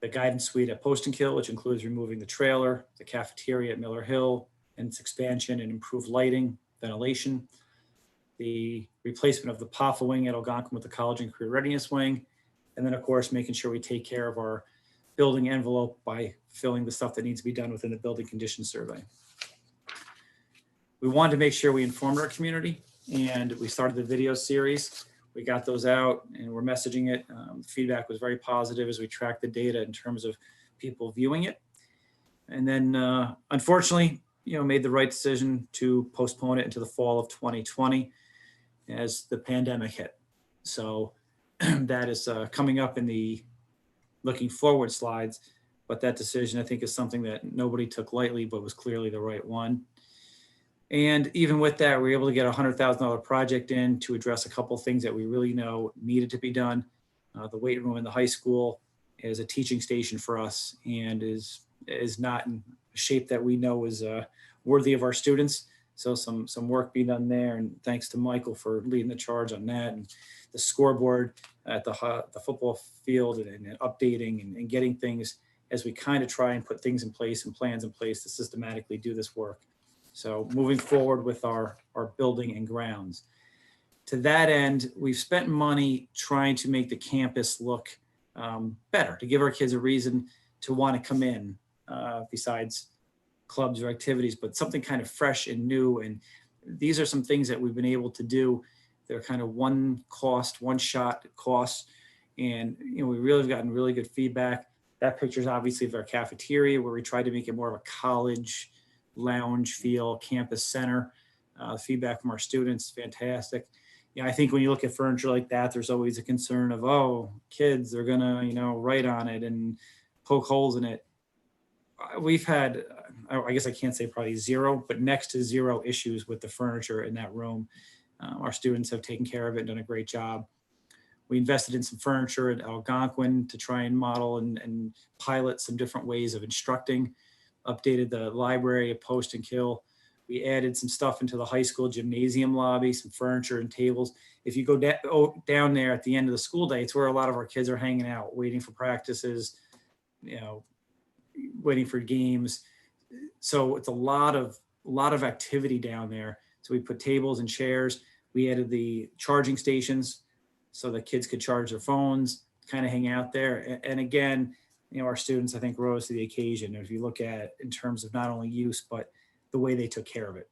the guidance suite at Post and Kill, which includes removing the trailer; the cafeteria at Miller Hill and its expansion and improved lighting, ventilation; the replacement of the PAFA wing at Algonquin with the College and Career Readiness wing; and then, of course, making sure we take care of our building envelope by filling the stuff that needs to be done within the building condition survey. We wanted to make sure we informed our community, and we started the video series. We got those out and we're messaging it. The feedback was very positive as we tracked the data in terms of people viewing it. And then unfortunately, made the right decision to postpone it into the fall of 2020 as the pandemic hit. So that is coming up in the looking forward slides, but that decision I think is something that nobody took lightly, but was clearly the right one. And even with that, we were able to get a $100,000 project in to address a couple of things that we really know needed to be done. The weight room in the high school is a teaching station for us and is not in shape that we know is worthy of our students. So some work being done there, and thanks to Michael for leading the charge on that. And the scoreboard at the football field and updating and getting things as we kind of try and put things in place and plans in place to systematically do this work. So moving forward with our building and grounds. To that end, we've spent money trying to make the campus look better, to give our kids a reason to want to come in besides clubs or activities, but something kind of fresh and new. And these are some things that we've been able to do. They're kind of one shot costs. And we really have gotten really good feedback. That picture is obviously of our cafeteria, where we tried to make it more of a college lounge feel, campus center. Feedback from our students, fantastic. I think when you look at furniture like that, there's always a concern of, oh, kids are gonna, write on it and poke holes in it. We've had, I guess I can't say probably zero, but next to zero issues with the furniture in that room. Our students have taken care of it and done a great job. We invested in some furniture at Algonquin to try and model and pilot some different ways of instructing. Updated the library at Post and Kill. We added some stuff into the high school gymnasium lobby, some furniture and tables. If you go down there at the end of the school day, it's where a lot of our kids are hanging out, waiting for practices, waiting for games. So it's a lot of activity down there. So we put tables and chairs. We added the charging stations so that kids could charge their phones, kind of hang out there. And again, our students, I think, rose to the occasion. If you look at in terms of not only use, but the way they took care of it.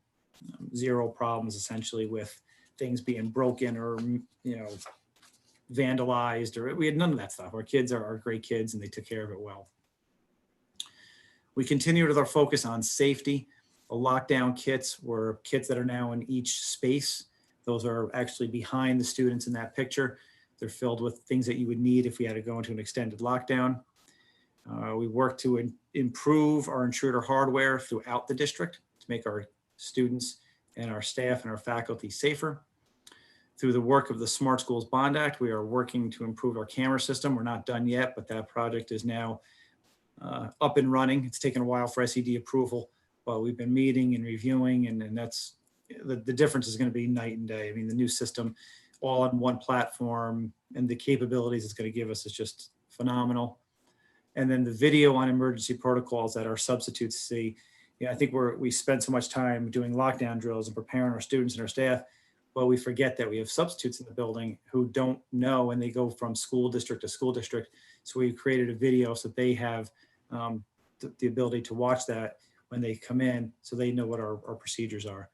Zero problems essentially with things being broken or, vandalized, or we had none of that stuff. Our kids are great kids and they took care of it well. We continued with our focus on safety. The lockdown kits were kits that are now in each space. Those are actually behind the students in that picture. They're filled with things that you would need if we had to go into an extended lockdown. We worked to improve our intruder hardware throughout the district to make our students and our staff and our faculty safer. Through the work of the Smart Schools Bond Act, we are working to improve our camera system. We're not done yet, but that project is now up and running. It's taken a while for SED approval, but we've been meeting and reviewing, and that's the difference is going to be night and day. I mean, the new system all on one platform and the capabilities it's going to give us is just phenomenal. And then the video on emergency protocols that our substitutes see I think we spend so much time doing lockdown drills and preparing our students and our staff, but we forget that we have substitutes in the building who don't know, and they go from school district to school district. So we created a video so that they have the ability to watch that when they come in, so they know what our procedures are.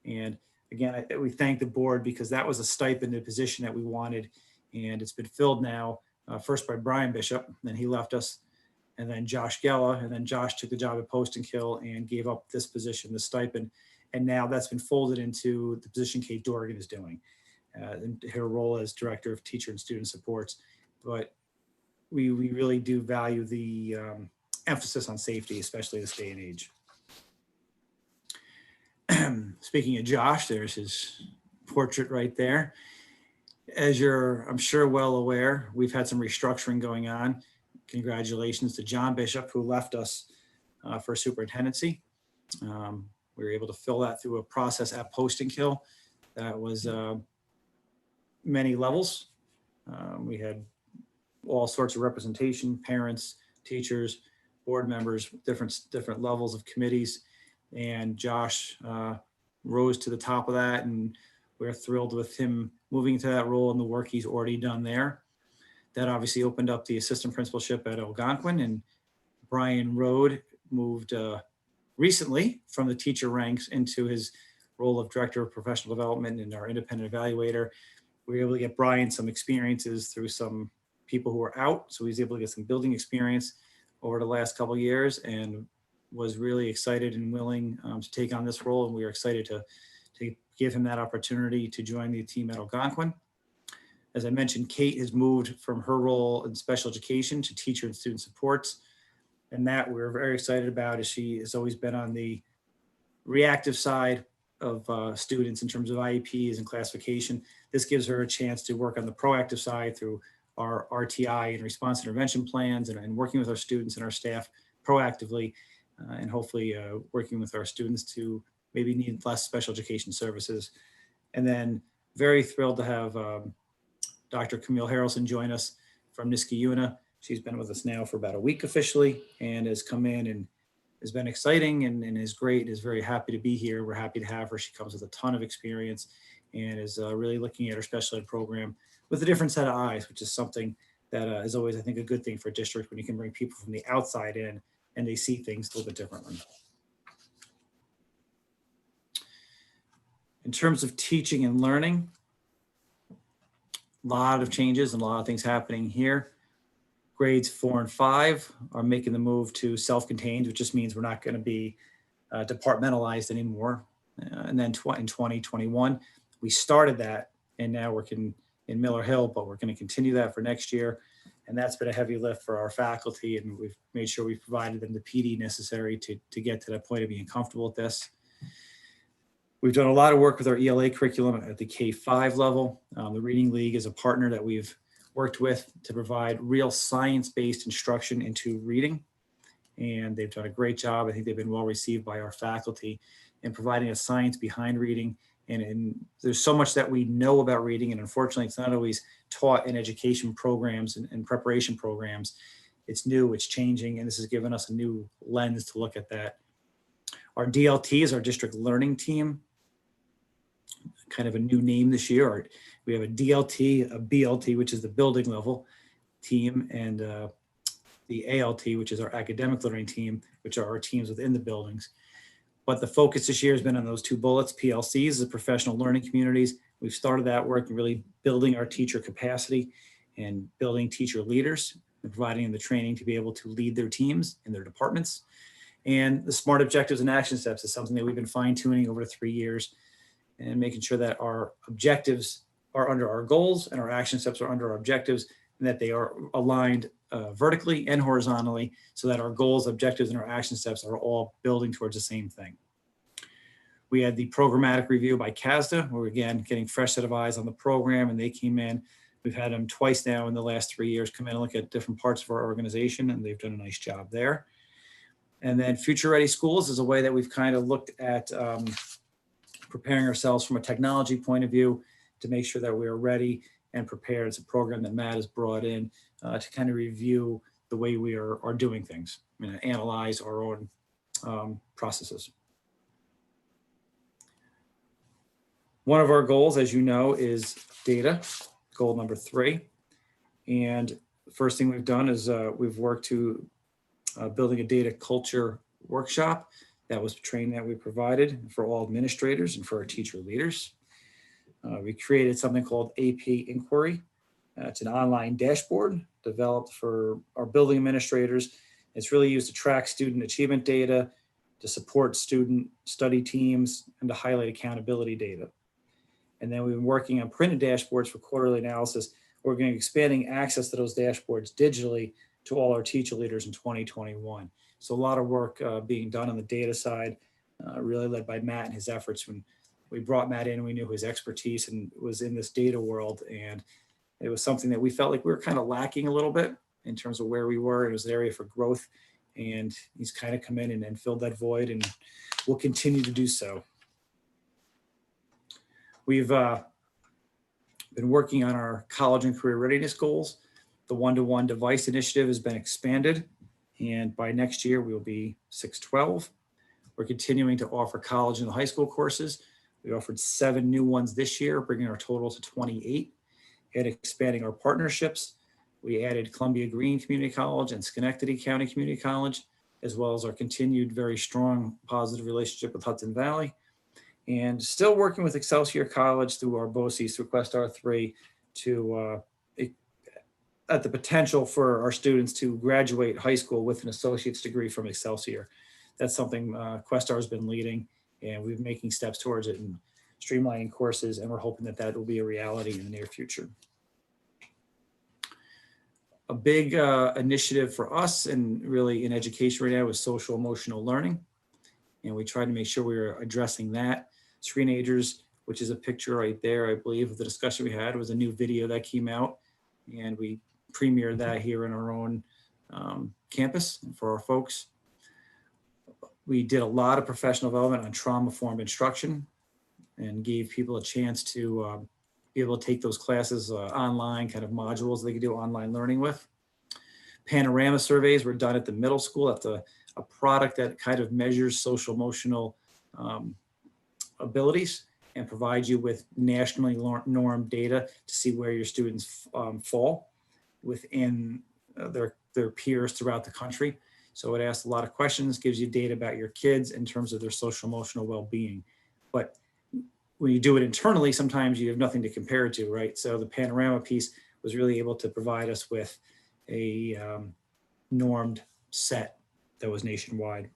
And again, we thank the board because that was a stipended position that we wanted, and it's been filled now, first by Brian Bishop, then he left us, and then Josh Gella, and then Josh took the job at Post and Kill and gave up this position, the stipend, and now that's been folded into the position Kate Dorgan is doing, in her role as Director of Teacher and Student Supports. But we really do value the emphasis on safety, especially this day and age. Speaking of Josh, there's his portrait right there. As you're, I'm sure, well aware, we've had some restructuring going on. Congratulations to John Bishop, who left us for superintendency. We were able to fill that through a process at Post and Kill that was many levels. We had all sorts of representation, parents, teachers, board members, different levels of committees. And Josh rose to the top of that, and we're thrilled with him moving to that role and the work he's already done there. That obviously opened up the assistant principalship at Algonquin, and Brian Rode moved recently from the teacher ranks into his role of Director of Professional Development and our independent evaluator. We were able to get Brian some experiences through some people who were out, so he was able to get some building experience over the last couple of years, and was really excited and willing to take on this role. And we are excited to give him that opportunity to join the team at Algonquin. As I mentioned, Kate has moved from her role in special education to teacher and student supports. And that we're very excited about, as she has always been on the reactive side of students in terms of IEPs and classification. This gives her a chance to work on the proactive side through our RTI and response intervention plans, and working with our students and our staff proactively, and hopefully working with our students to maybe need less special education services. And then very thrilled to have Dr. Camille Harrelson join us from Niskayuna. She's been with us now for about a week officially, and has come in and has been exciting and is great, is very happy to be here. We're happy to have her. She comes with a ton of experience and is really looking at her special ed program with a different set of eyes, which is something that is always, I think, a good thing for a district, when you can bring people from the outside in and they see things a little bit differently. In terms of teaching and learning, a lot of changes and a lot of things happening here. Grades 4 and 5 are making the move to self-contained, which just means we're not going to be departmentalized anymore. And then in 2021, we started that, and now we're in Miller Hill, but we're going to continue that for next year. And that's been a heavy lift for our faculty, and we've made sure we've provided them the PD necessary to get to that point of being comfortable with this. We've done a lot of work with our ELA curriculum at the K-5 level. The Reading League is a partner that we've worked with to provide real science-based instruction into reading. And they've done a great job. I think they've been well received by our faculty in providing a science behind reading. And there's so much that we know about reading, and unfortunately it's not always taught in education programs and preparation programs. It's new, it's changing, and this has given us a new lens to look at that. Our DLT is our district learning team, kind of a new name this year. We have a DLT, a BLT, which is the building level team, and the ALT, which is our academic learning team, which are our teams within the buildings. But the focus this year has been on those two bullets. PLCs, the professional learning communities. We've started that work and really building our teacher capacity and building teacher leaders and providing them the training to be able to lead their teams in their departments. And the SMART objectives and action steps is something that we've been fine tuning over 3 years, and making sure that our objectives are under our goals and our action steps are under our objectives, and that they are aligned vertically and horizontally, so that our goals, objectives, and our action steps are all building towards the same thing. We had the programmatic review by CASDA, where we're again getting fresh set of eyes on the program, and they came in. We've had them twice now in the last 3 years come in and look at different parts of our organization, and they've done a nice job there. And then Future Ready Schools is a way that we've kind of looked at preparing ourselves from a technology point of view to make sure that we are ready and prepared. It's a program that Matt has brought in to kind of review the way we are doing things, analyze our own processes. One of our goals, as you know, is data, goal number 3. And the first thing we've done is we've worked to building a data culture workshop. That was training that we provided for all administrators and for our teacher leaders. We created something called AP Inquiry. It's an online dashboard developed for our building administrators. It's really used to track student achievement data, to support student study teams, and to highlight accountability data. And then we've been working on printed dashboards for quarterly analysis. We're going to be expanding access to those dashboards digitally to all our teacher leaders in 2021. So a lot of work being done on the data side, really led by Matt and his efforts. When we brought Matt in, we knew his expertise and was in this data world. And it was something that we felt like we were kind of lacking a little bit in terms of where we were. It was an area for growth. And he's kind of come in and filled that void, and will continue to do so. We've been working on our college and career readiness goals. The one-to-one device initiative has been expanded, and by next year we will be 612. We're continuing to offer college and high school courses. We offered 7 new ones this year, bringing our total to 28, and expanding our partnerships. We added Columbia Green Community College and Schenectady County Community College, as well as our continued very strong positive relationship with Hudson Valley. And still working with Excelsior College through our BOCES, through Quest R3, to at the potential for our students to graduate high school with an associate's degree from Excelsior. That's something Questar has been leading, and we've been making steps towards it and streamlining courses, and we're hoping that that will be a reality in the near future. A big initiative for us and really in education right now is social emotional learning. And we tried to make sure we were addressing that. Screenagers, which is a picture right there, I believe, of the discussion we had, was a new video that came out. And we premiered that here in our own campus for our folks. We did a lot of professional development on trauma-informed instruction and gave people a chance to be able to take those classes online, kind of modules they could do online learning with. Panorama surveys were done at the middle school. That's a product that kind of measures social emotional abilities and provides you with nationally normed data to see where your students fall within their peers throughout the country. So it asks a lot of questions, gives you data about your kids in terms of their social emotional well-being. But when you do it internally, sometimes you have nothing to compare it to, right? So the Panorama piece was really able to provide us with a normed set that was nationwide.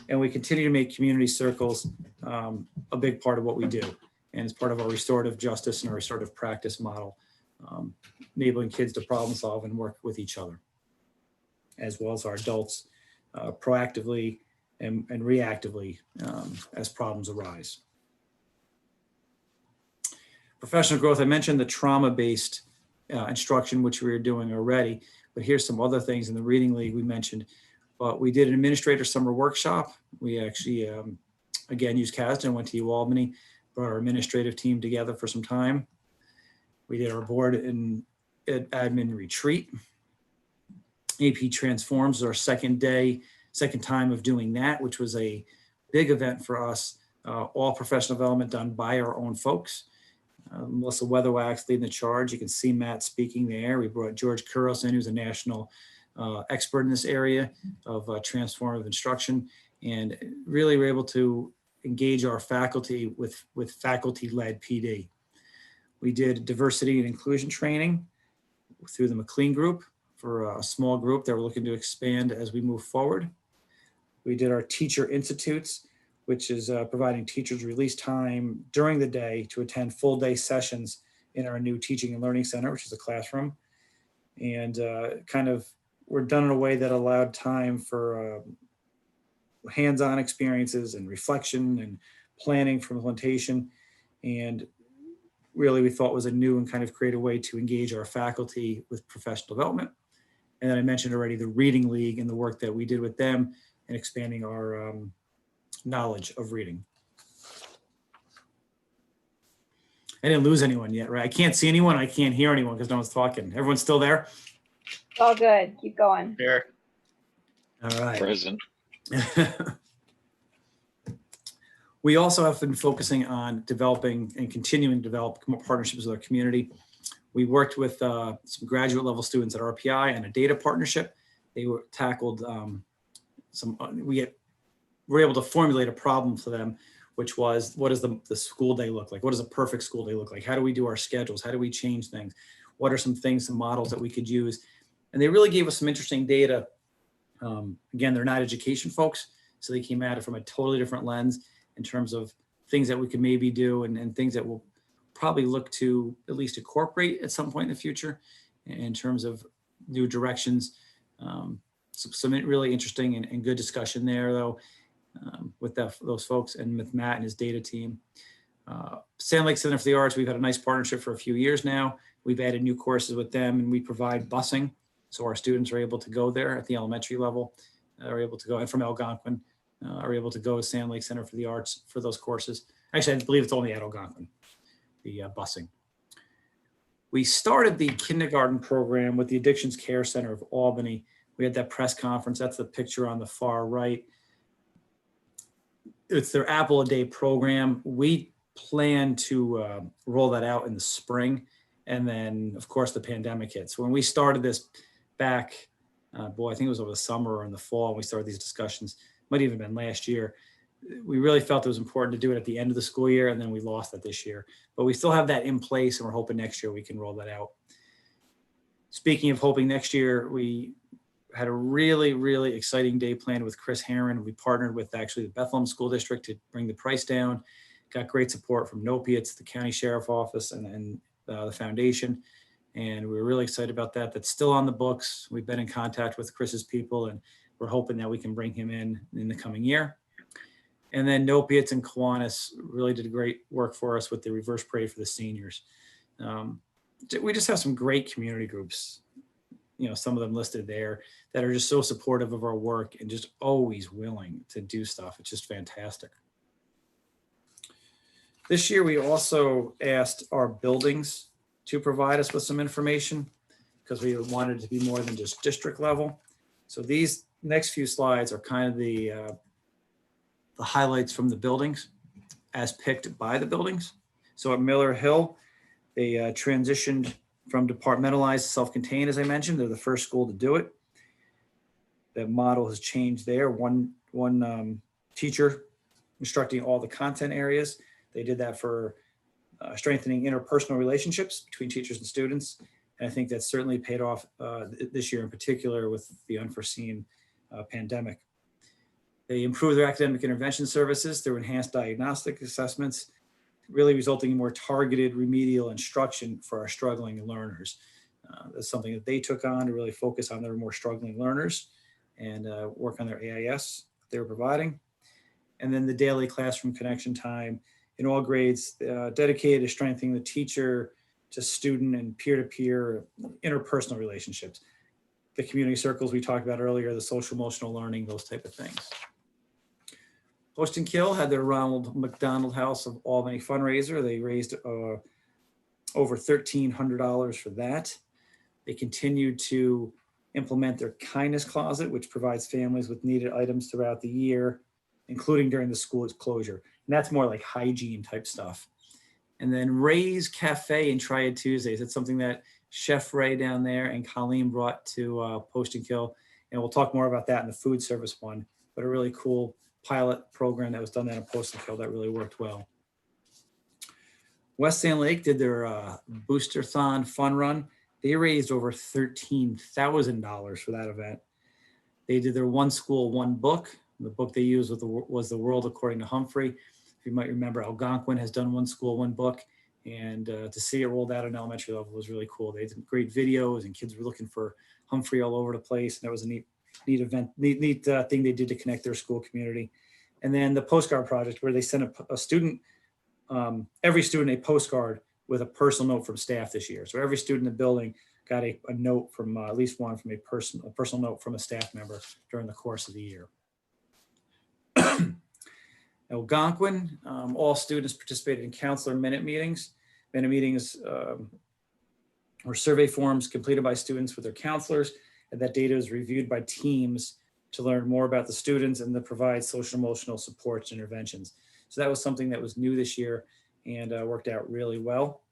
And we continue to make community circles a big part of what we do. And it's part of our restorative justice and our restorative practice model, enabling kids to problem solve and work with each other, as well as our adults proactively and reactively as problems arise. Professional growth, I mentioned the trauma-based instruction, which we were doing already, but here's some other things in the Reading League we mentioned. But we did an administrator summer workshop. We actually, again, used CASDA and went to UAlbany, brought our administrative team together for some time. We did our board and admin retreat. AP Transforms is our second time of doing that, which was a big event for us. All professional development done by our own folks. Melissa Weatherwax leading the charge. You can see Matt speaking there. We brought George Kuros in, who's a national expert in this area of transformative instruction, and really were able to engage our faculty with faculty-led PD. We did diversity and inclusion training through the McLean Group for a small group that we're looking to expand as we move forward. We did our Teacher Institutes, which is providing teachers release time during the day to attend full day sessions in our new Teaching and Learning Center, which is a classroom. And kind of were done in a way that allowed time for hands-on experiences and reflection and planning for implementation. And really we thought was a new and kind of creative way to engage our faculty with professional development. And then I mentioned already the Reading League and the work that we did with them and expanding our knowledge of reading. I didn't lose anyone yet, right? I can't see anyone. I can't hear anyone because no one's talking. Everyone's still there? All good. Keep going. Here. All right. Present. We also have been focusing on developing and continuing to develop partnerships with our community. We worked with some graduate level students at RPI and a data partnership. They were tackled we were able to formulate a problem for them, which was, what does the school day look like? What does a perfect school day look like? How do we do our schedules? How do we change things? What are some things, some models that we could use? And they really gave us some interesting data. Again, they're not education folks, so they came at it from a totally different lens in terms of things that we could maybe do and things that we'll probably look to at least incorporate at some point in the future in terms of new directions. Some really interesting and good discussion there, though, with those folks and with Matt and his data team. Sand Lake Center for the Arts, we've had a nice partnership for a few years now. We've added new courses with them, and we provide busing. So our students are able to go there at the elementary level, are able to go, and from Algonquin, are able to go to Sand Lake Center for the Arts for those courses. Actually, I believe it's only at Algonquin, the busing. We started the kindergarten program with the Addictions Care Center of Albany. We had that press conference. That's the picture on the far right. It's their Apple a Day program. We plan to roll that out in the spring. And then, of course, the pandemic hits. When we started this back, I think it was over the summer or in the fall, and we started these discussions, might even been last year. We really felt it was important to do it at the end of the school year, and then we lost that this year. But we still have that in place, and we're hoping next year we can roll that out. Speaking of hoping next year, we had a really, really exciting day planned with Chris Herron. We partnered with actually the Bethlehem School District to bring the price down. Got great support from NOPIATS, the County Sheriff Office, and the foundation. And we were really excited about that. That's still on the books. We've been in contact with Chris's people, and we're hoping that we can bring him in the coming year. And then NOPIATS and Kiwanis really did great work for us with the reverse parade for the seniors. We just have some great community groups, some of them listed there, that are just so supportive of our work and just always willing to do stuff. It's just fantastic. This year, we also asked our buildings to provide us with some information because we wanted it to be more than just district level. So these next few slides are kind of the highlights from the buildings as picked by the buildings. So at Miller Hill, they transitioned from departmentalized to self-contained, as I mentioned. They're the first school to do it. The model has changed there. One teacher instructing all the content areas. They did that for strengthening interpersonal relationships between teachers and students. And I think that's certainly paid off this year in particular with the unforeseen pandemic. They improved their academic intervention services through enhanced diagnostic assessments, really resulting in more targeted remedial instruction for our struggling learners. That's something that they took on to really focus on their more struggling learners and work on their AIS that they were providing. And then the daily classroom connection time in all grades, dedicated to strengthening the teacher to student and peer-to-peer interpersonal relationships. The community circles we talked about earlier, the social emotional learning, those type of things. Post and Kill had their Ronald McDonald House of Albany fundraiser. They raised over $1,300 for that. They continued to implement their kindness closet, which provides families with needed items throughout the year, including during the school's closure. And that's more like hygiene type stuff. And then Ray's Cafe and Triad Tuesdays. It's something that Chef Ray down there and Colleen brought to Post and Kill. And we'll talk more about that in the food service one, but a really cool pilot program that was done at a Post and Kill that really worked well. West Sand Lake did their Booster-thon fun run. They raised over $13,000 for that event. They did their One School, One Book. The book they used was The World According to Humphrey. If you might remember, Algonquin has done One School, One Book. And to see it rolled out at an elementary level was really cool. They did great videos and kids were looking for Humphrey all over the place. And that was a neat event, neat thing they did to connect their school community. And then the postcard project where they sent a student, every student a postcard with a personal note from staff this year. So every student in the building got a note from at least one from a personal note from a staff member during the course of the year. Algonquin, all students participated in counselor minute meetings. Minute meetings were survey forms completed by students with their counselors, and that data is reviewed by teams to learn more about the students and to provide social emotional supports and interventions. So that was something that was new this year and worked out really well.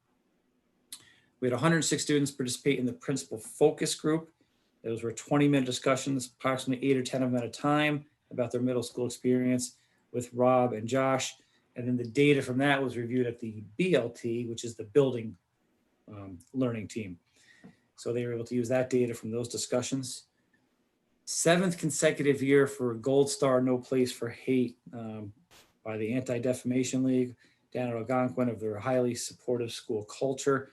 We had 106 students participate in the principal focus group. Those were 20-minute discussions, approximately 8 or 10 of them at a time, about their middle school experience with Rob and Josh. And then the data from that was reviewed at the BLT, which is the building learning team. So they were able to use that data from those discussions. 7th consecutive year for Gold Star No Place for Hate by the Anti-Defamation League down at Algonquin of their highly supportive school culture.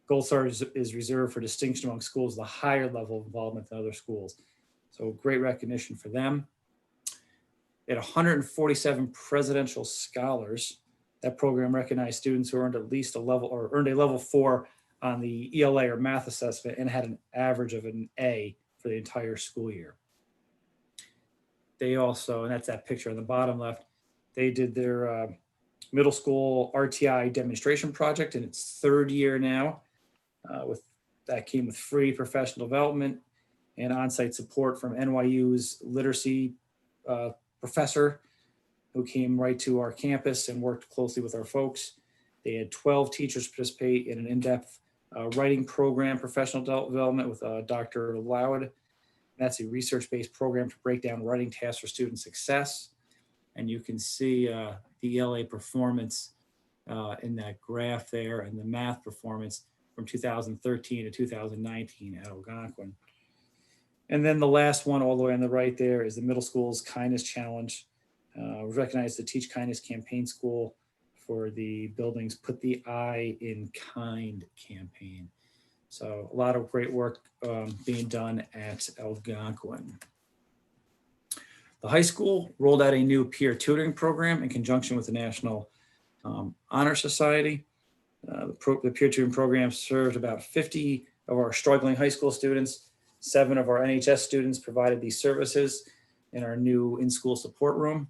Gold Star is reserved for distinction among schools with a higher level of involvement than other schools. So great recognition for them. They had 147 presidential scholars. That program recognized students who earned at least a level or earned a level 4 on the ELA or math assessment and had an average of an A for the entire school year. They also, and that's that picture on the bottom left, they did their middle school RTI demonstration project in its 3rd year now. That came with free professional development and on-site support from NYU's literacy professor who came right to our campus and worked closely with our folks. They had 12 teachers participate in an in-depth writing program, professional development with Dr. Lowd. That's a research-based program to break down writing tasks for student success. And you can see the ELA performance in that graph there and the math performance from 2013 to 2019 at Algonquin. And then the last one all the way on the right there is the middle school's kindness challenge. We recognize the Teach Kindness Campaign School for the building's Put the I in Kind campaign. So a lot of great work being done at Algonquin. The high school rolled out a new peer tutoring program in conjunction with the National Honor Society. The peer tutoring program served about 50 of our struggling high school students. 7 of our NHS students provided these services in our new in-school support room.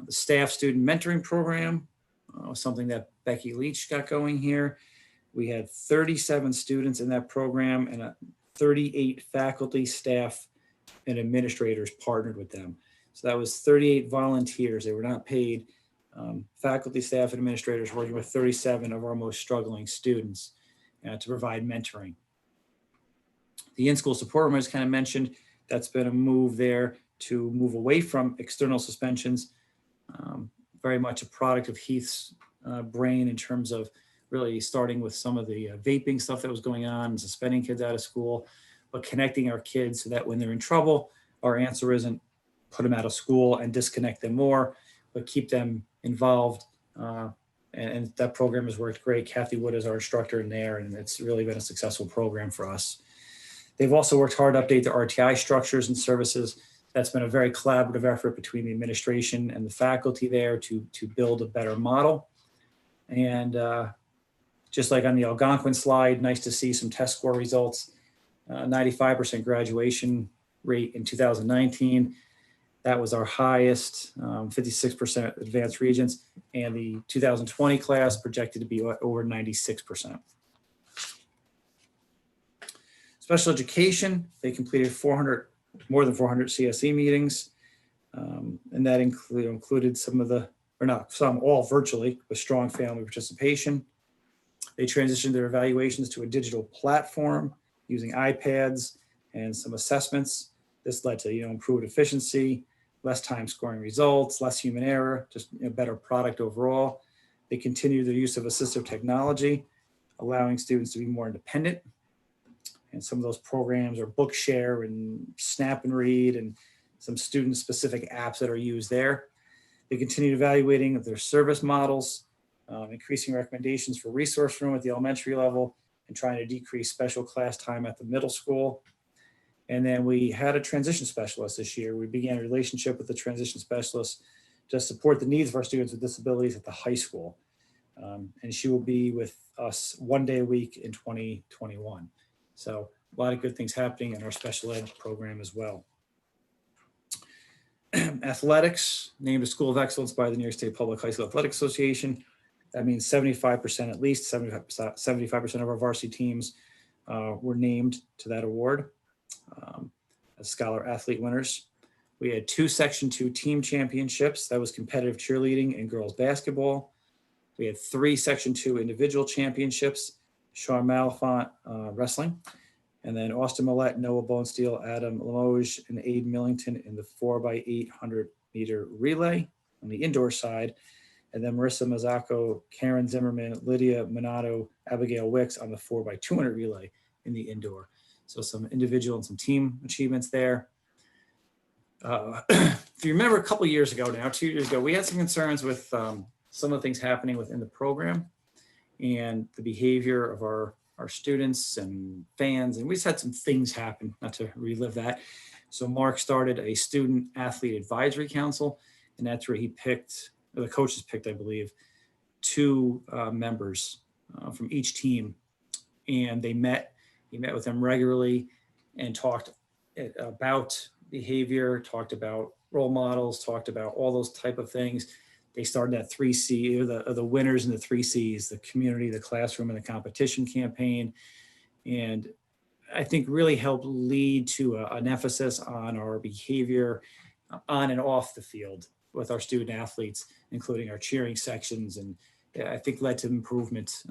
The staff student mentoring program was something that Becky Leach got going here. We had 37 students in that program and 38 faculty, staff, and administrators partnered with them. So that was 38 volunteers. They were not paid. Faculty, staff, and administrators working with 37 of our most struggling students to provide mentoring. The in-school support room, as kind of mentioned, that's been a move there to move away from external suspensions. Very much a product of Heath's brain in terms of really starting with some of the vaping stuff that was going on and suspending kids out of school, but connecting our kids so that when they're in trouble, our answer isn't put them out of school and disconnect them more, but keep them involved. And that program has worked great. Kathy Wood is our instructor in there, and it's really been a successful program for us. They've also worked hard to update their RTI structures and services. That's been a very collaborative effort between the administration and the faculty there to build a better model. And just like on the Algonquin slide, nice to see some test score results. 95% graduation rate in 2019. That was our highest, 56% advanced regents, and the 2020 class projected to be over 96%. Special education, they completed more than 400 CSE meetings, and that included some of the, or not some, all virtually with strong family participation. They transitioned their evaluations to a digital platform using iPads and some assessments. This led to improved efficiency, less time scoring results, less human error, just a better product overall. They continue their use of assistive technology, allowing students to be more independent. And some of those programs are Bookshare and Snap and Read and some student-specific apps that are used there. They continue evaluating their service models, increasing recommendations for resource room at the elementary level, and trying to decrease special class time at the middle school. And then we had a transition specialist this year. We began a relationship with the transition specialist to support the needs of our students with disabilities at the high school. And she will be with us 1 day a week in 2021. So a lot of good things happening in our special ed program as well. Athletics, named a School of Excellence by the New York State Public High School Athletic Association. That means 75%, at least 75% of our varsity teams were named to that award as scholar athlete winners. We had 2 Section 2 team championships. That was competitive cheerleading and girls basketball. We had 3 Section 2 individual championships, Sean Malafont wrestling, and then Austin Millette, Noah Bonesteel, Adam Limoges, and Aiden Millington in the 4x800 meter relay on the indoor side. And then Marissa Mazzacco, Karen Zimmerman, Lydia Minato, Abigail Wicks on the 4x200 relay in the indoor. So some individual and some team achievements there. If you remember a couple of years ago now, 2 years ago, we had some concerns with some of the things happening within the program and the behavior of our students and fans. And we just had some things happen, not to relive that. So Mark started a student athlete advisory council, and that's where he picked, or the coaches picked, I believe, 2 members from each team. And he met with them regularly and talked about behavior, talked about role models, talked about all those type of things. They started that 3C, or the winners in the 3 Cs, the community, the classroom, and the competition campaign. And I think really helped lead to an emphasis on our behavior on and off the field with our student athletes, including our cheering sections. And I think led to improvement,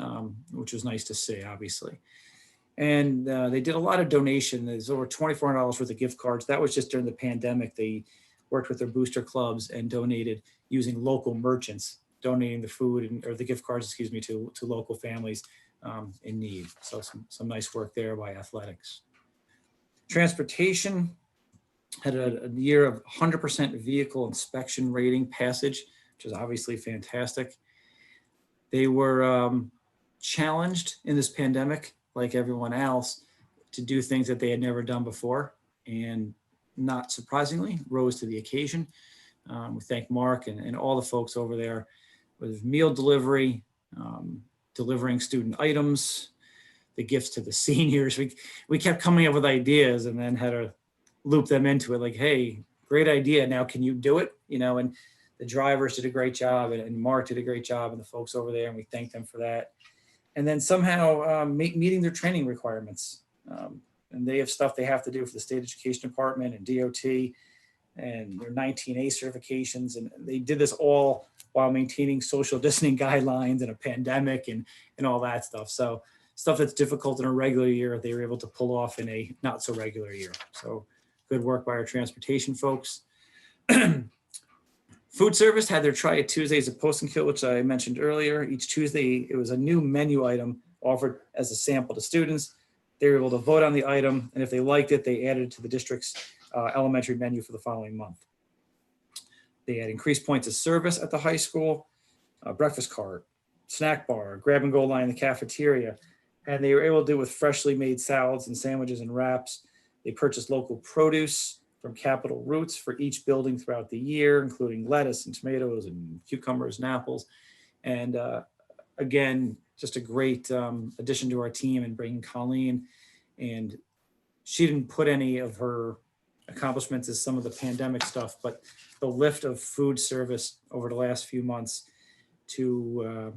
which was nice to see, obviously. And they did a lot of donation. There's over $2,400 worth of gift cards. That was just during the pandemic. They worked with their booster clubs and donated using local merchants, donating the food or the gift cards, excuse me, to local families in need. So some nice work there by athletics. Transportation had a year of 100% vehicle inspection rating passage, which is obviously fantastic. They were challenged in this pandemic, like everyone else, to do things that they had never done before, and not surprisingly, rose to the occasion. We thank Mark and all the folks over there with meal delivery, delivering student items, the gifts to the seniors. We kept coming up with ideas and then had to loop them into it, like, hey, great idea, now can you do it? And the drivers did a great job, and Mark did a great job, and the folks over there, and we thank them for that. And then somehow meeting their training requirements. And they have stuff they have to do for the state education department and DOT and their 19A certifications. And they did this all while maintaining social distancing guidelines and a pandemic and all that stuff. So stuff that's difficult in a regular year, they were able to pull off in a not so regular year. So good work by our transportation folks. Food service had their Try It Tuesdays at Post and Kill, which I mentioned earlier. Each Tuesday, it was a new menu item offered as a sample to students. They were able to vote on the item, and if they liked it, they added it to the district's elementary menu for the following month. They had increased points of service at the high school, a breakfast cart, snack bar, grab and go line in the cafeteria, and they were able to do it with freshly made salads and sandwiches and wraps. They purchased local produce from Capital Roots for each building throughout the year, including lettuce and tomatoes and cucumbers and apples. And again, just a great addition to our team and bringing Colleen. And she didn't put any of her accomplishments as some of the pandemic stuff, but the lift of food service over the last few months to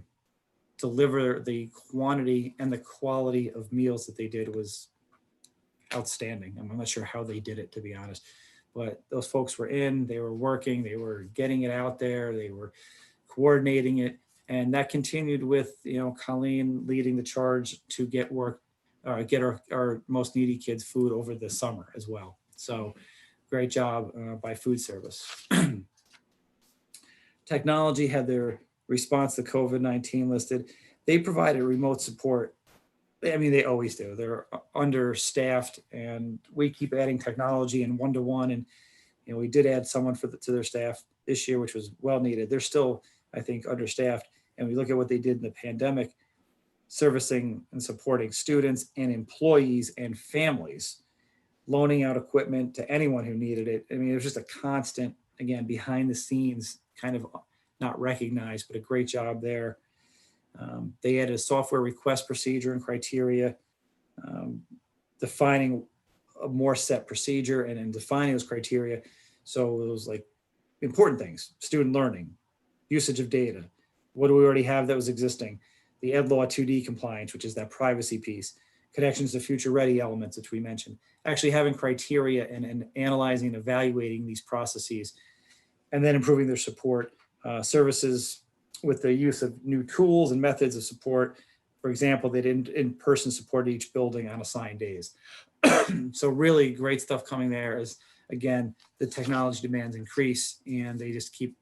deliver the quantity and the quality of meals that they did was outstanding. I'm not sure how they did it, to be honest, but those folks were they were working, they were getting it out there, they were coordinating it. And that continued with, Colleen leading the charge to get our most needy kids food over the summer as well. So great job by food service. Technology had their response to COVID-19 listed. They provided remote support. I mean, they always do. They're understaffed, and we keep adding technology and one-to-one. And we did add someone to their staff this year, which was well needed. They're still, I think, understaffed. And we look at what they did in the pandemic, servicing and supporting students and employees and families, loaning out equipment to anyone who needed it. I mean, it was just a constant, again, behind the scenes, kind of not recognized, but a great job there. They added a software request procedure and criteria, defining a more set procedure and defining those criteria. So it was like important things: student learning, usage of data. What do we already have that was existing? The Ed Law 2D compliance, which is that privacy piece, connections to future ready elements, which we mentioned, actually having criteria and analyzing and evaluating these processes, and then improving their support services with the use of new tools and methods of support. For example, they did in-person support each building on assigned days. So really great stuff coming there as, again, the technology demands increase and they just keep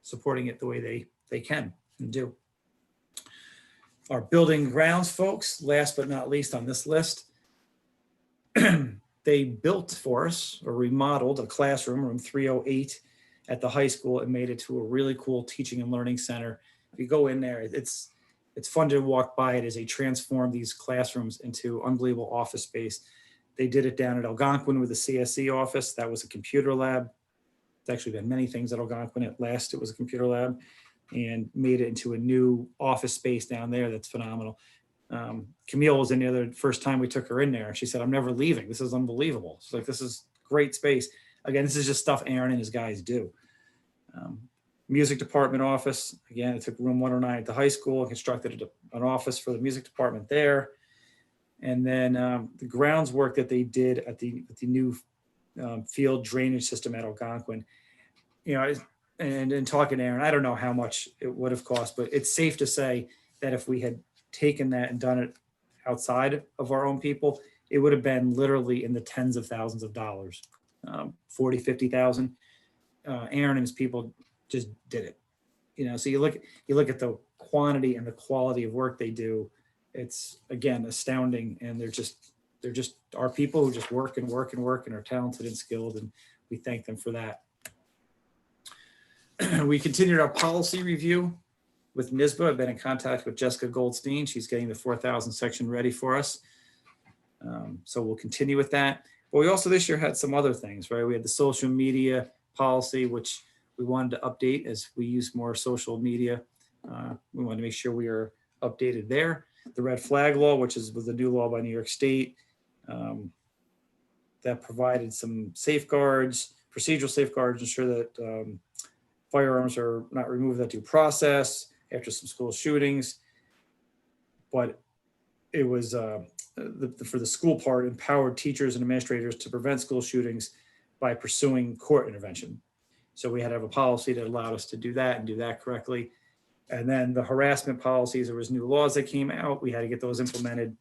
supporting it the way they can and do. Our building grounds folks, last but not least on this list, they built for us or remodeled a classroom, room 308 at the high school, and made it to a really cool teaching and learning center. If you go in there, it's fun to walk by it as they transform these classrooms into unbelievable office space. They did it down at Algonquin with the CSE office. That was a computer lab. It's actually been many things at Algonquin. At last, it was a computer lab, and made it into a new office space down there that's phenomenal. Camille was in there the first time we took her in there. She said, "I'm never leaving. This is unbelievable." She's like, "This is great space." Again, this is just stuff Aaron and his guys do. Music department office. Again, it took room 109 at the high school and constructed an office for the music department there. And then the grounds work that they did at the new field drainage system at Algonquin. You know, and talking to Aaron, I don't know how much it would have cost, but it's safe to say that if we had taken that and done it outside of our own people, it would have been literally in the tens of thousands of dollars, 40, 50,000. Aaron and his people just did it. You know, so you look at the quantity and the quality of work they do. It's, again, astounding. And they're just our people who just work and work and work and are talented and skilled. And we thank them for that. We continued our policy review with NISBA. I've been in contact with Jessica Goldstein. She's getting the 4,000 section ready for us. So we'll continue with that. But we also this year had some other things, right? We had the social media policy, which we wanted to update as we use more social media. We wanted to make sure we are updated there. The red flag law, which was a new law by New York State, that provided some safeguards, procedural safeguards, ensure that firearms are not removed without due process after some school shootings. But it was, for the school part, empowered teachers and administrators to prevent school shootings by pursuing court intervention. So we had to have a policy that allowed us to do that and do that correctly. And then the harassment policies, there was new laws that came out. We had to get those implemented,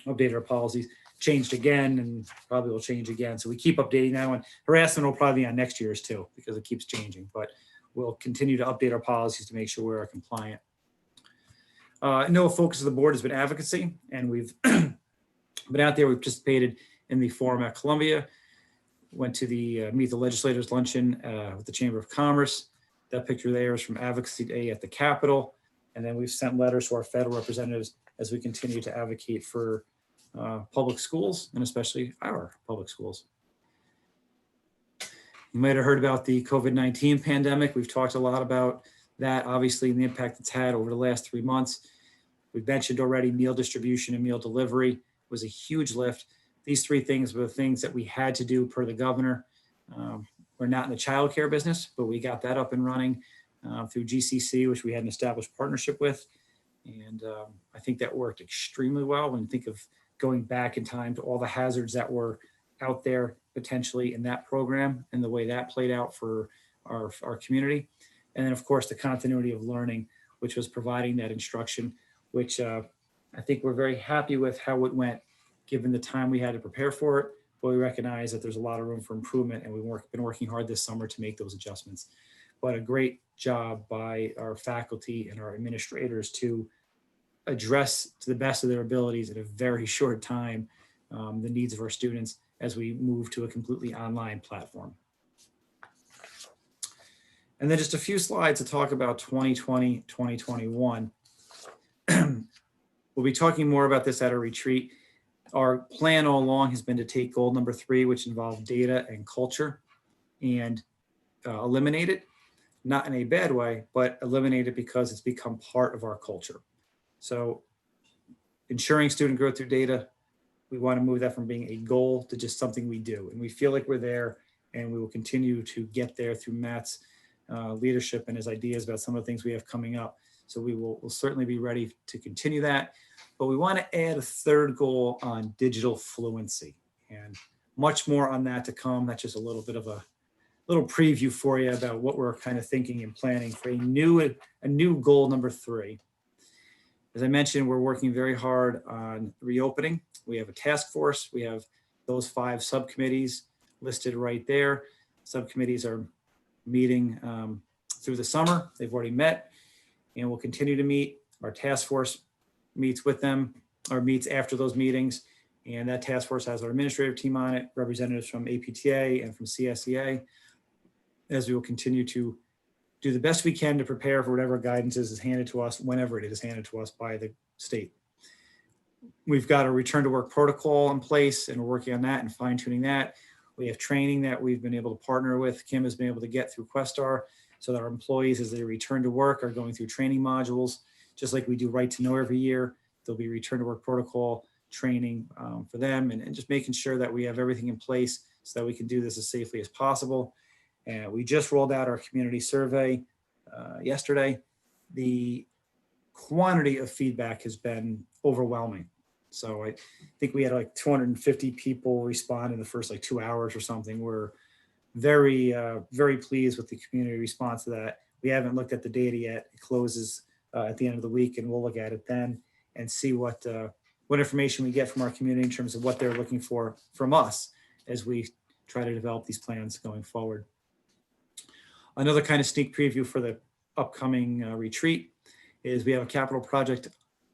updated our policies, changed again, and probably will change again. So we keep updating that one. Harassment will probably be on next year's too, because it keeps changing, but we'll continue to update our policies to make sure we're compliant. No focus of the board has been advocacy, and we've been out there. We've participated in the forum at Columbia, went to the Meet the Legislators luncheon with the Chamber of Commerce. That picture there is from Advocacy Day at the Capitol. And then we've sent letters to our federal representatives as we continue to advocate for public schools, and especially our public schools. You might have heard about the COVID-19 pandemic. We've talked a lot about that, obviously, and the impact it's had over the last 3 months. We've mentioned already meal distribution and meal delivery was a huge lift. These three things were the things that we had to do per the governor. We're not in the childcare business, but we got that up and running through GCC, which we had an established partnership with. And I think that worked extremely well when you think of going back in time to all the hazards that were out there potentially in that program and the way that played out for our community. And then, of course, the continuity of learning, which was providing that instruction, which I think we're very happy with how it went, given the time we had to prepare for it. But we recognize that there's a lot of room for improvement, and we've been working hard this summer to make those adjustments. But a great job by our faculty and our administrators to address to the best of their abilities in a very short time the needs of our students as we move to a completely online platform. And then just a few slides to talk about 2020, 2021. We'll be talking more about this at our retreat. Our plan all along has been to take goal number 3, which involved data and culture, and eliminate it, not in a bad way, but eliminate it because it's become part of our culture. So ensuring student growth through data, we want to move that from being a goal to just something we do. And we feel like we're there, and we will continue to get there through Matt's leadership and his ideas about some of the things we have coming up. So we'll certainly be ready to continue that. But we want to add a third goal on digital fluency, and much more on that to come. That's just a little bit of a little preview for you about what we're kind of thinking and planning for a new goal number 3. As I mentioned, we're working very hard on reopening. We have a task force. We have those 5 subcommittees listed right there. Subcommittees are meeting through the summer. They've already met and will continue to meet. Our task force meets with them or meets after those meetings. And that task force has our administrative team on it, representatives from APTA and from CSEA, as we will continue to do the best we can to prepare for whatever guidance is handed to us whenever it is handed to us by the state. We've got a return to work protocol in place, and we're working on that and fine tuning that. We have training that we've been able to partner with. Kim has been able to get through Questar so that our employees, as they return to work, are going through training modules, just like we do Right to Know every year. There'll be return to work protocol training for them, and just making sure that we have everything in place so that we can do this as safely as possible. And we just rolled out our community survey yesterday. The quantity of feedback has been overwhelming. So I think we had like 250 people respond in the first like 2 hours or something. We're very, very pleased with the community response to that. We haven't looked at the data yet. It closes at the end of the week, and we'll look at it then and see what information we get from our community in terms of what they're looking for from us as we try to develop these plans going forward. Another kind of sneak preview for the upcoming retreat is we have a capital project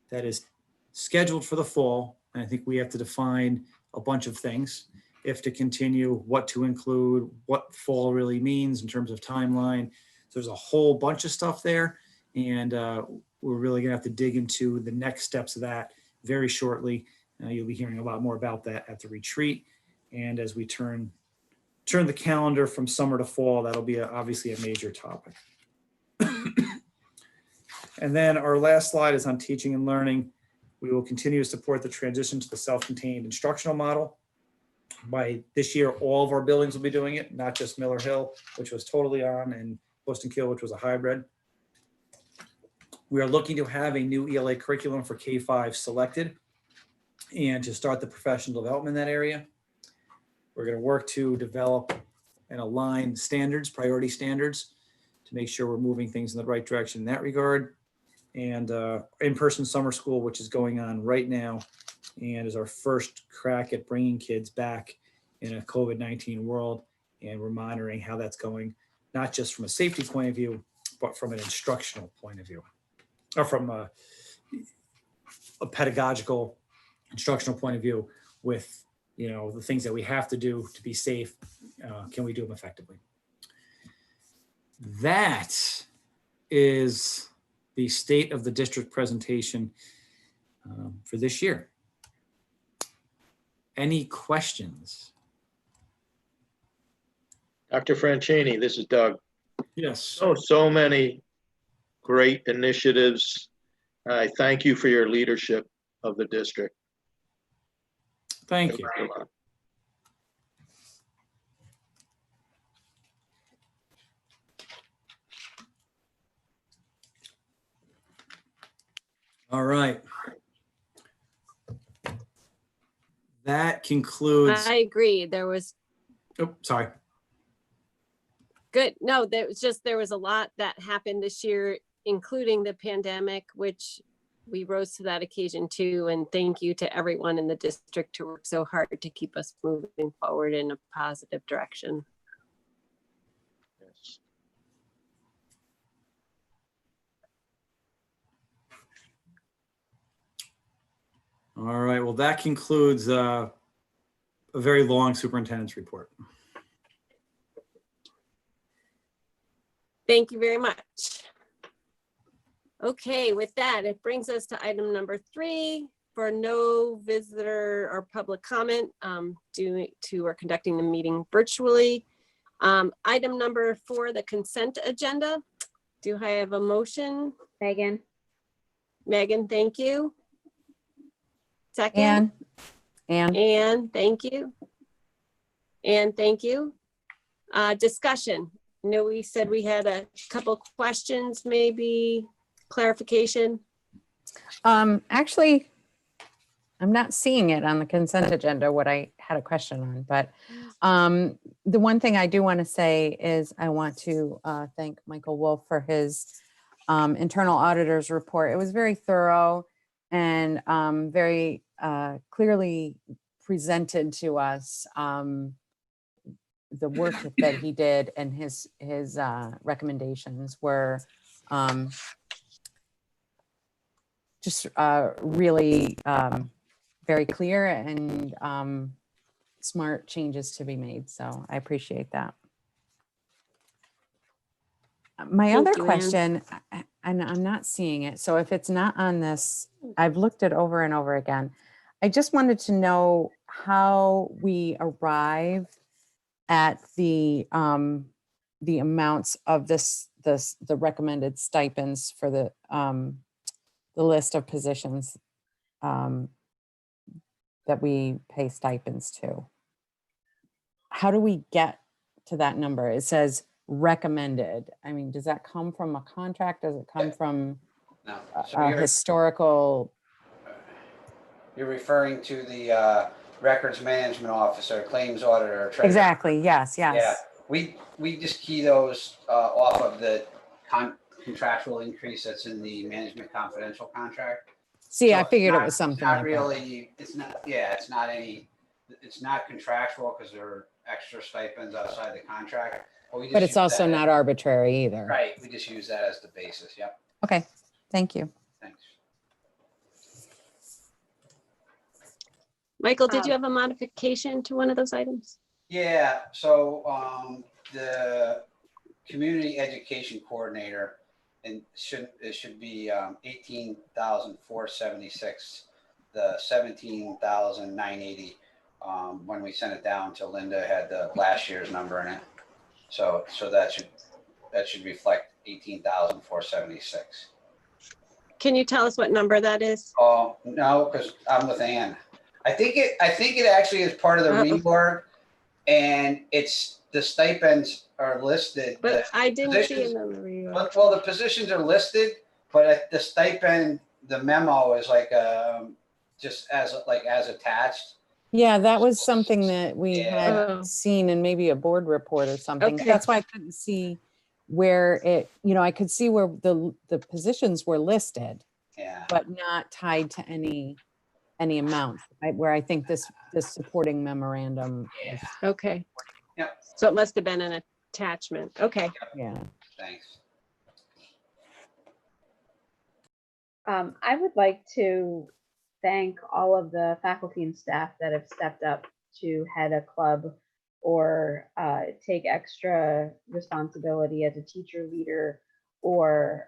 that is scheduled for the fall. And I think we have to define a bunch of things, if to continue, what to include, what fall really means in terms of timeline. So there's a whole bunch of stuff there. And we're really gonna have to dig into the next steps of that very shortly. You'll be hearing a lot more about that at the retreat. And as we turn the calendar from summer to fall, that'll be obviously a major topic. And then our last slide is on teaching and learning. We will continue to support the transition to the self-contained instructional model. By this year, all of our buildings will be doing it, not just Miller Hill, which was totally on, and Poston Kill, which was a hybrid. We are looking to have a new ELA curriculum for K-5 selected and to start the professional development in that area. We're going to work to develop and align standards, priority standards, to make sure we're moving things in the right direction in that regard. And in-person summer school, which is going on right now and is our first crack at bringing kids back in a COVID-19 world. And we're monitoring how that's going, not just from a safety point of view, but from an instructional point of view, or from a pedagogical instructional point of view with, you know, the things that we have to do to be safe. Can we do them effectively? That is the state of the district presentation for this year. Any questions? Dr. Franchini, this is Doug. Yes. So many great initiatives. I thank you for your leadership of the district. Thank you. All right. That concludes. I agree. There was Oh, sorry. good. No, there was a lot that happened this year, including the pandemic, which we rose to that occasion too. And thank you to everyone in the district who worked so hard to keep us moving forward in a positive direction. Yes. All right. Well, that concludes a very long superintendent's report. Thank you very much. Okay, with that, it brings us to item number 3 for no visitor or public comment due to we're conducting the meeting virtually. Item number 4, the consent agenda. Do I have a motion? Megan. Megan, thank you. Second. And thank you. And thank you. Discussion. I know we said we had a couple questions maybe clarification? Actually, I'm not seeing it on the consent agenda, what I had a question on, but the one thing I do want to say is I want to thank Michael Wolf for his internal auditor's report. It was very thorough and very clearly presented to us the work that he did, and his recommendations were just really very clear and smart changes to be made. So I appreciate that. My Thank other you, Ann. question, and I'm not seeing it, so if it's not on this, I've looked it over and over again. I just wanted to know how we arrive at the amounts of the recommended stipends for the list of positions that we pay stipends to. How do we get to that number? It says recommended. I mean, does that come from a contract? Does it come from No. So a you're, historical? you're referring to the records management officer, claims auditor, treasurer. Exactly, yes, yes. Yeah, we just key those off of the contractual increase that's in the management confidential contract. See, So I it's figured it not- was something Not like that. really, it's not, yeah, it's not any, it's not contractual because there are extra stipends outside the contract. We But just it's use also that not arbitrary either. Right, we just use that as the basis, yep, Okay, thank you. thanks. Michael, did you have a modification to one of those items? Yeah, so the community education coordinator, and it should be 18,476, the 17,980. When we sent it down to Linda, had the last year's number in it. So that should reflect 18,476. Can you tell us what number that is? Oh, no, because I'm with Ann. I think it actually is part of the reorg, and it's the stipends are listed. But I didn't see positions- it in the reorg. Well, the positions are listed, but the stipend, the memo is like just as attached. Yeah, that was something that we Yeah. Oh. had seen in maybe a board report or something. Okay. That's why I couldn't see where it, I could see where the positions were listed, Yeah. but not tied to any amount, right? Where I think this supporting memorandum is, Okay. Yep. So it must have been an attachment. Okay. yeah. Thanks. I would like to thank all of the faculty and staff that have stepped up to head a club or take extra responsibility as a teacher leader, or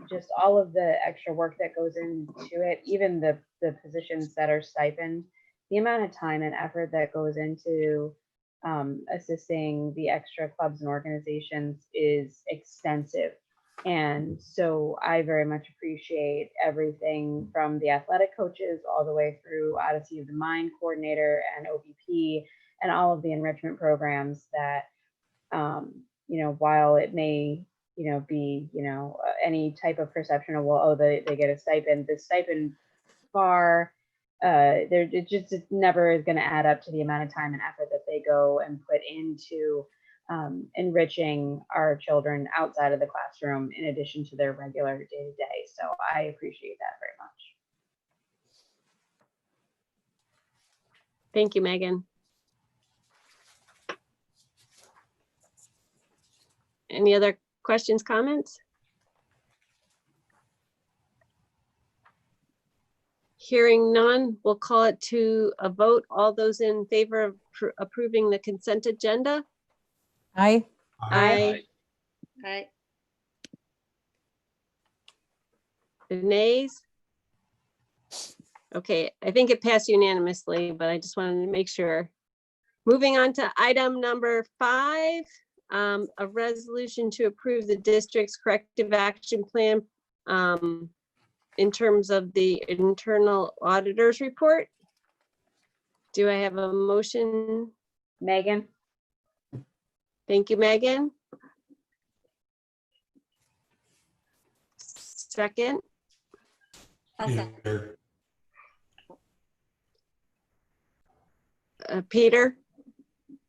just all of the extra work that goes into it, even the positions that are stipend, the amount of time and effort that goes into assisting the extra clubs and organizations is extensive. And so I very much appreciate everything from the athletic coaches all the way through Odyssey of the Mind coordinator and OBP and all of the enrichment programs that, while it may, be, any type of perception of, well, oh, they get a stipend, the stipend far, it never is going to add up to the amount of time and effort that they go and put into enriching our children outside of the classroom in addition to their regular day-to-day. So I appreciate that very much. Thank you, Megan. Any other questions, comments? Hearing none, we'll call it to a vote. All those in favor of approving the consent agenda? Aye. Aye. Aye. Nays? Okay, I think it passed unanimously, but I just wanted to make sure. Moving on to item number 5, a resolution to approve the district's corrective action plan in terms of the internal auditor's report. Do I have a motion? Megan? Thank you, Megan. Second, Peter, Peter.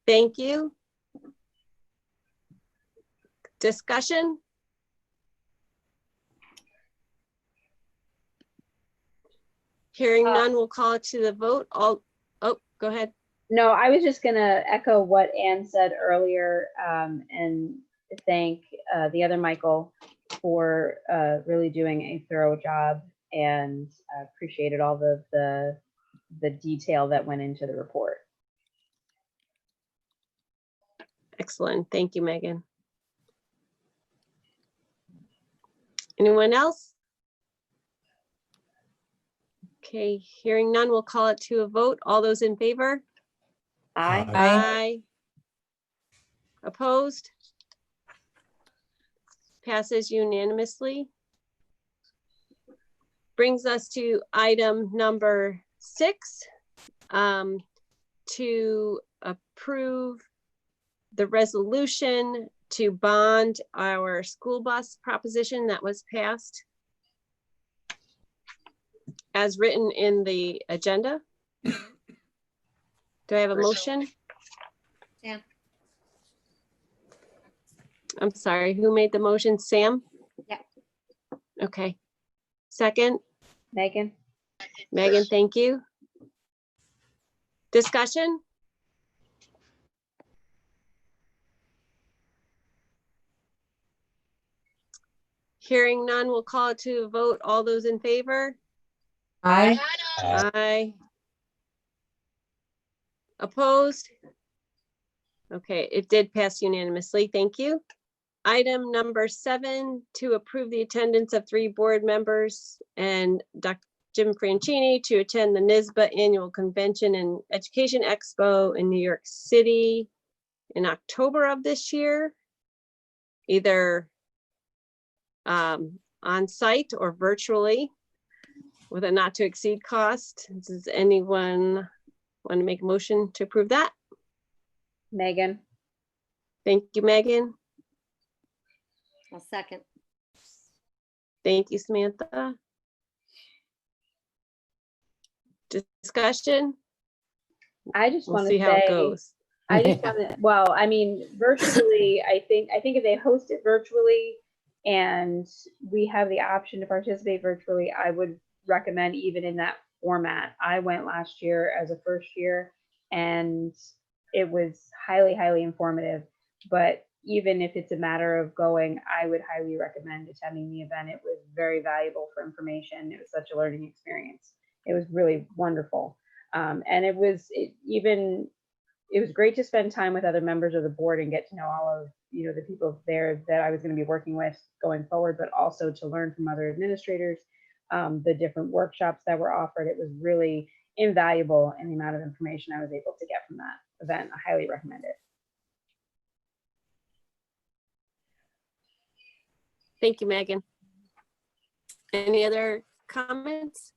Thank you. Discussion? Hearing none, we'll call it to the vote. All, oh, go ahead. No, I was just gonna echo what Ann said earlier, and thank the other Michael for really doing a thorough job, and appreciated all the detail that went into the report. Excellent. Thank you, Megan. Anyone else? Okay, hearing none, we'll call it to a vote. All those in favor? Aye. Aye. Opposed? Passes unanimously. Brings us to item number 6, to approve the resolution to bond our school bus proposition that was passed as written in the agenda. Do I have a motion? Sam. I'm sorry, who made the motion? Sam? Yeah. Okay. Second, Megan? Megan, thank you. Discussion? Hearing none, we'll call it to a vote. All those in favor? Aye. Aye. Opposed? Okay, it did pass unanimously. Thank you. Item number 7, to approve the attendance of 3 board members and Dr. Jim Franchini to attend the NYSBA Annual Convention and Education Expo in New York City in October of this year, either on site or virtually with a not to exceed cost. Does anyone want to make a motion to approve that? Megan? Thank you, Megan. I'll second. Thank you, Samantha. Discussion? I just We'll want see to how it say, goes. I just want to, well, I mean, virtually, I think if they host it virtually and we have the option to participate virtually, I would recommend even in that format. I went last year as a first year and it was highly, highly informative. But even if it's a matter of going, I would highly recommend attending the event. It was very valuable for information. It was such a learning experience. It was really wonderful. And it was great to spend time with other members of the board and get to know all of the people there that I was going to be working with going forward, but also to learn from other administrators, the different workshops that were offered. It was really invaluable in the amount of information I was able to get from that event. I highly recommend it. Thank you, Megan. Any other comments?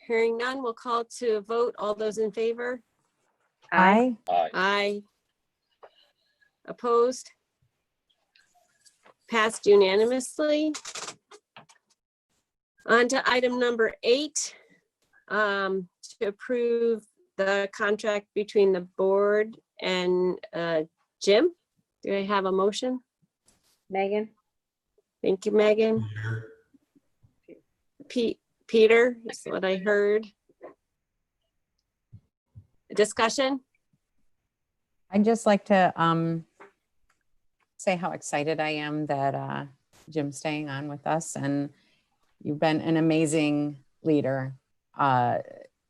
Hearing none, we'll call to a vote. All those in favor? Aye. Aye. Aye. Opposed? Passed unanimously. On to item number 8, to approve the contract between the board and Jim. Do I have a motion? Megan? Thank you, Megan. Peter, is what I heard. Discussion? I'd just like to say how excited I am that Jim's staying on with us, and you've been an amazing leader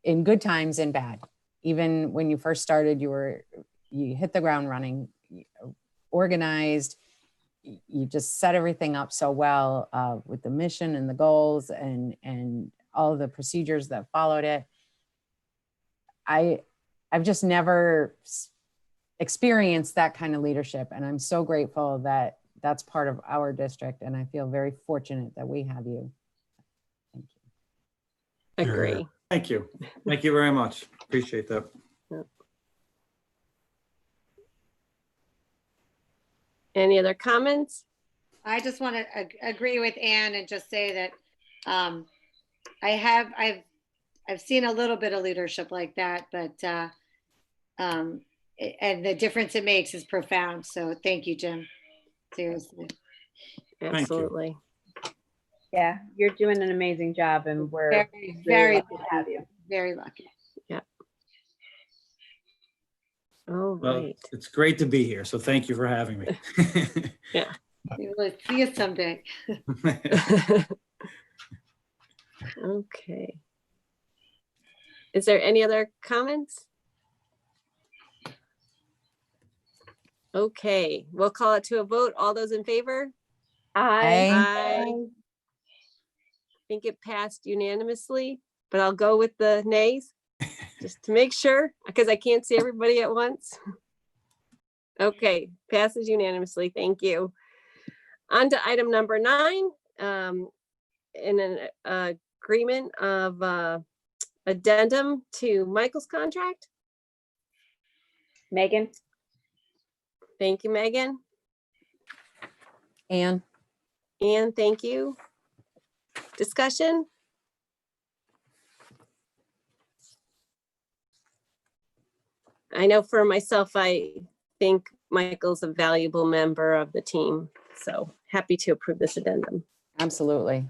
in good times and bad. Even when you first started, you hit the ground running, organized. You just set everything up so well with the mission and the goals and all of the procedures that followed it. I've just never experienced that kind of leadership, and I'm so grateful that that's part of our district, and I feel very fortunate that we have you. Thank you. Agree. Thank you. Thank you very much. Appreciate that. Any other comments? I just want to agree with Ann and just say that I've seen a little bit of leadership like that, but and the difference it makes is profound. So thank you, Jim. Seriously. you. Absolutely. Yeah, you're doing an amazing job, and we're Very, very very lucky to have you. Very lucky. All Well, right. it's great to be here. So thank you for having me. We will see you someday. Okay. Is there any other comments? Okay, we'll call it to a vote. All those in favor? Aye. I think it passed unanimously, but I'll go with the nays just to make sure, because I can't see everybody at once. Okay, passes unanimously. Thank you. On to item number 9, in an agreement of addendum to Michael's contract. Megan? Thank you, Megan. Anne? And thank you. Discussion? I know for myself, I think Michael's a valuable member of the team, so happy to approve this addendum. Absolutely.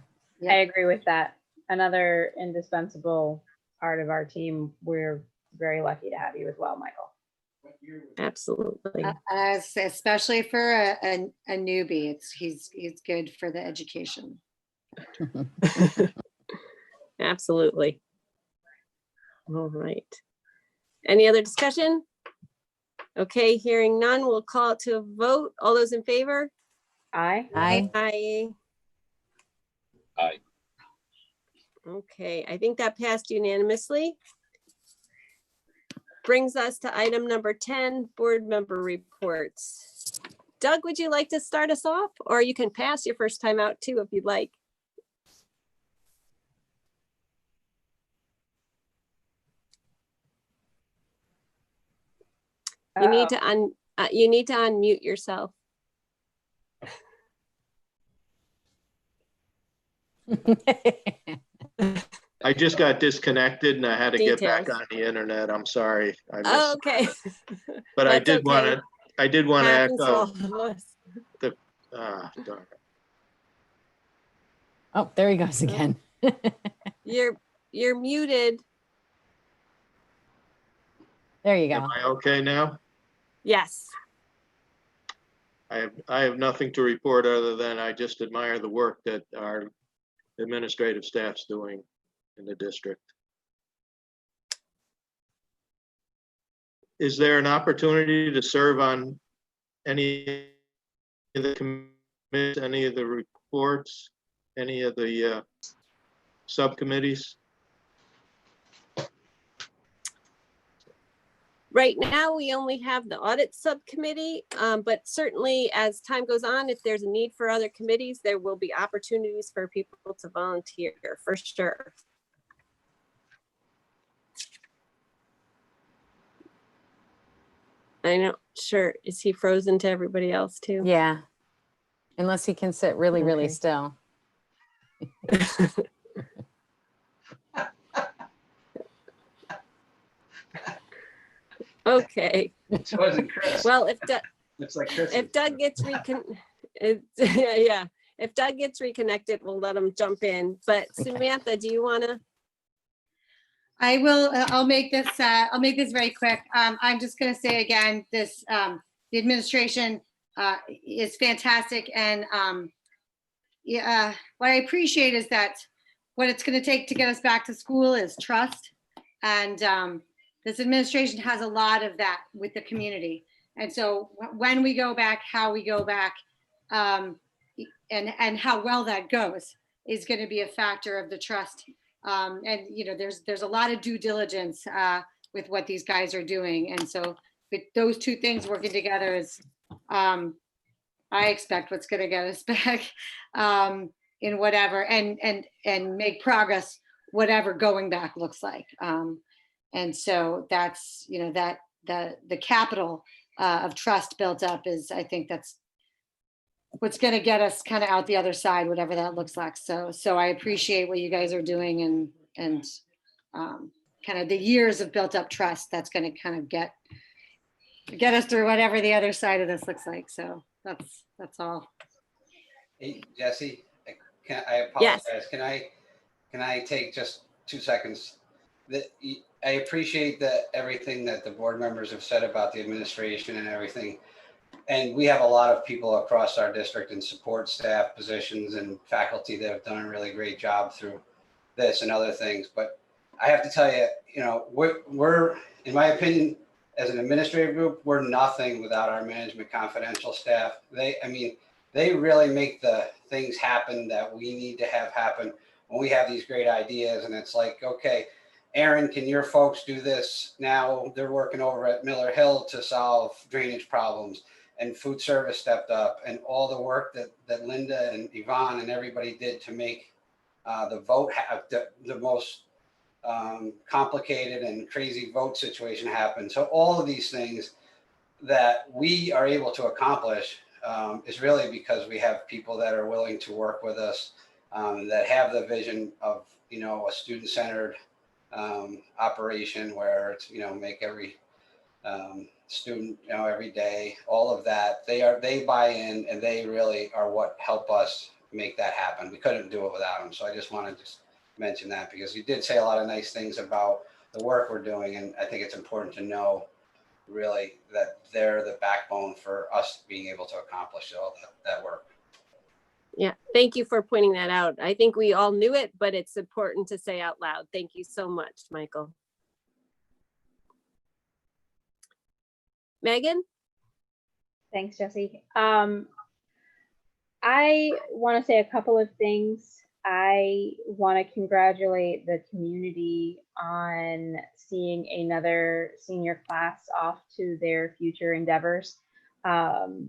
I agree with that. Another indispensable part of our team. We're very lucky to have you as well, Michael. Absolutely. Especially for a newbie, he's good for the education. Absolutely. All right. Any other discussion? Okay, hearing none, we'll call it to a vote. All those in favor? Aye. Aye. Aye. Aye. Okay, I think that passed unanimously. Brings us to item number 10, board member reports. Doug, would you like to start us off? Or you can pass your first time out too, if you'd like. You need to unmute yourself. I just got disconnected and I had to get back Details. on the internet. I'm sorry. I missed. Oh, okay. But I That's did want okay. to, I did want to Happens to echo. all of us. Darn it. Oh, there he goes again. You're muted. There you Am go. I okay now? Yes. I have nothing to report other than I just admire the work that our administrative staff's doing in the district. Is there an opportunity to serve on any of the committees, any of the reports, any of the subcommittees? Right now, we only have the audit subcommittee, but certainly as time goes on, if there's a need for other committees, there will be opportunities for people to volunteer for sure. I'm not sure. Is he frozen to everybody else too? Yeah. Unless he can sit really, really Okay. still. Okay. So is it Chris? Well, It's like Chris. if Doug gets yeah, if Doug gets reconnected, we'll let him jump in. But Okay. Samantha, do you want to? I will, I'll make this very quick. I'm just going to say again, this, the administration is fantastic. And yeah, what I appreciate is that what it's going to take to get us back to school is trust. And this administration has a lot of that with the community. And so when we go back, how we go back, and how well that goes is going to be a factor of the trust. And you know, there's a lot of due diligence with what these guys are doing, and so with those two things working together is, I expect what's going to get us back in whatever, and make progress, whatever going back looks like. And so that's, you know, that the capital of trust built up is, I think that's what's going to get us kind of out the other side, whatever that looks like. So I appreciate what you guys are doing and kind of the years of built up trust that's going to kind of get us through whatever the other side of this looks like. So that's all. Hey, Jesse, I Yes. apologize. Can I take just 2 seconds? I appreciate everything that the board members have said about the administration and everything. And we have a lot of people across our district in support staff positions and faculty that have done a really great job through this and other things. But I have to tell you, we're in my opinion, as an administrative group, we're nothing without our management confidential staff. They really make the things happen that we need to have happen when we have these great ideas. And it's like, okay, Aaron, can your folks do this? Now they're working over at Miller Hill to solve drainage problems, and food service stepped up, and all the work that Linda and Yvonne and everybody did to make the vote have the most complicated and crazy vote situation happen. So all of these things that we are able to accomplish is really because we have people that are willing to work with us, that have the vision of, a student-centered operation where it's, make every student, every day, all of that. They buy in, and they really are what help us make that happen. We couldn't do it without them. So I just wanted to mention that, because you did say a lot of nice things about the work we're doing. And I think it's important to know really that they're the backbone for us being able to accomplish all that work. Yeah, thank you for pointing that out. I think we all knew it, but it's important to say out loud. Thank you so much, Michael. Megan? Thanks, Jesse. I want to say a couple of things. I want to congratulate the community on seeing another senior class off to their future endeavors. I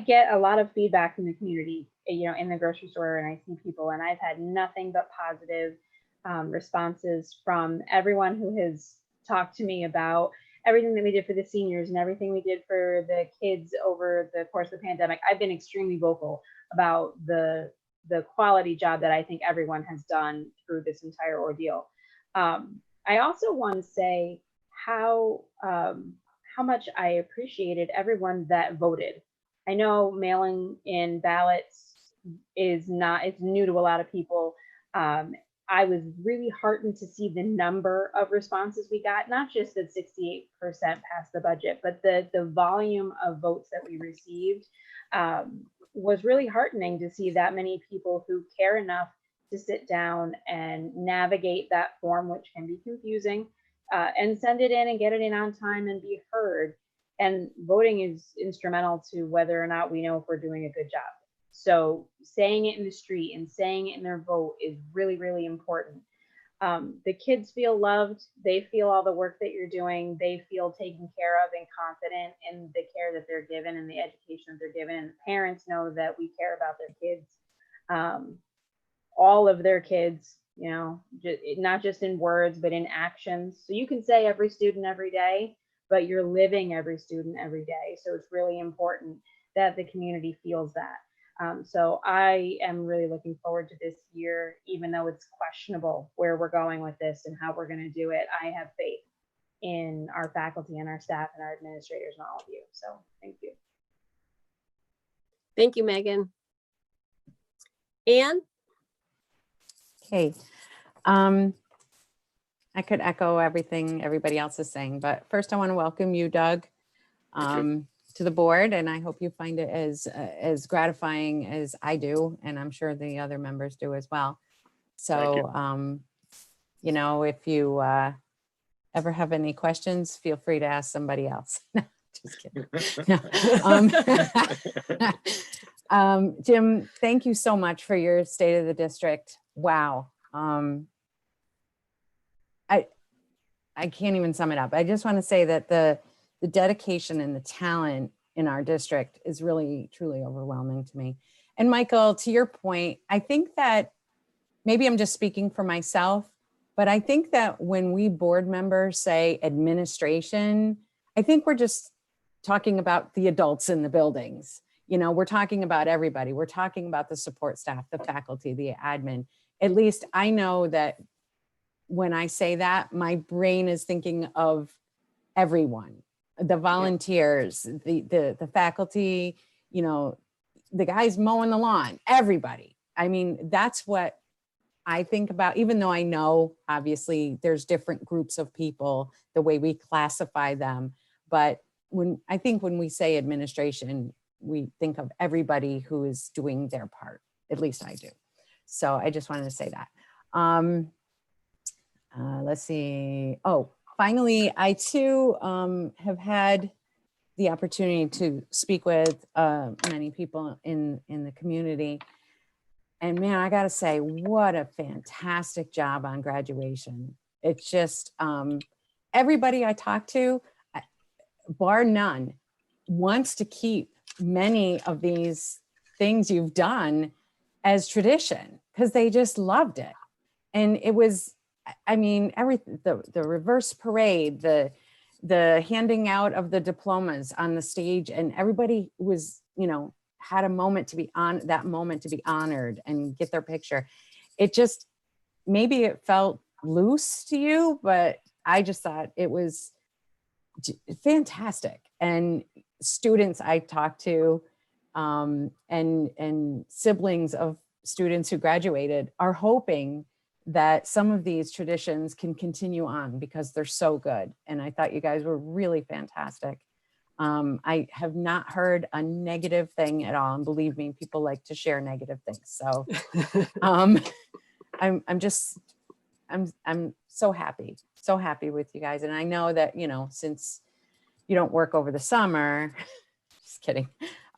get a lot of feedback from the community, in the grocery store, and I see people, and I've had nothing but positive responses from everyone who has talked to me about everything that we did for the seniors and everything we did for the kids over the course of the pandemic. I've been extremely vocal about the quality job that I think everyone has done through this entire ordeal. I also want to say how much I appreciated everyone that voted. I know mailing in ballots is new to a lot of people. I was really heartened to see the number of responses we got, not just that 68% passed the budget, but the volume of votes that we received was really heartening to see that many people who care enough to sit down and navigate that form, which can be confusing, and send it in and get it in on time and be heard. And voting is instrumental to whether or not we know if we're doing a good job. So saying it in the street and saying it in their vote is really, really important. The kids feel loved. They feel all the work that you're doing. They feel taken care of and confident in the care that they're given and the education that they're given. And the parents know that we care about their kids, all of their kids, not just in words, but in actions. So you can say every student every day, but you're living every student every day. So it's really important that the community feels that. So I am really looking forward to this year, even though it's questionable where we're going with this and how we're going to do it. I have faith in our faculty and our staff and our administrators and all of you. So thank you. Thank you, Megan. Anne? Okay. I could echo everything everybody else is saying, but first I want to welcome you, Doug, to the board, and I hope you find it as gratifying as I do, and I'm sure the other members do as well. So, if you ever have any questions, feel free to ask somebody else. Just kidding. No. Jim, thank you so much for your State of the District. Wow. I can't even sum it up. I just want to say that the dedication and the talent in our district is really, truly overwhelming to me. And Michael, to your point, I think that maybe I'm just speaking for myself, but I think that when we board members say administration, I think we're just talking about the adults in the buildings. You know, we're talking about everybody. We're talking about the support staff, the faculty, the admin. At least I know that when I say that, my brain is thinking of everyone, the volunteers, the faculty, you know, the guys mowing the lawn, everybody. I mean, that's what I think about, even though I know obviously there's different groups of people, the way we classify them. But I think when we say administration, we think of everybody who is doing their part. At least I do. So I just wanted to say that. Let's see. Oh, finally, I too have had the opportunity to speak with many people in the community. And man, I gotta say, what a fantastic job on graduation. It's just, everybody I talk to, bar none, wants to keep many of these things you've done as tradition because they just loved it. And it was, I mean, everything, the reverse parade, the handing out of the diplomas on the stage, and everybody was, you know, had a moment to be on that moment to be honored and get their picture. It just, maybe it felt loose to you, but I just thought it was fantastic. And students I talked to and siblings of students who graduated are hoping that some of these traditions can continue on because they're so good. And I thought you guys were really fantastic. I have not heard a negative thing at all. And believe me, people like to share negative things. So I'm so happy with you guys. And I know that, you know, since you don't work over the summer, just kidding.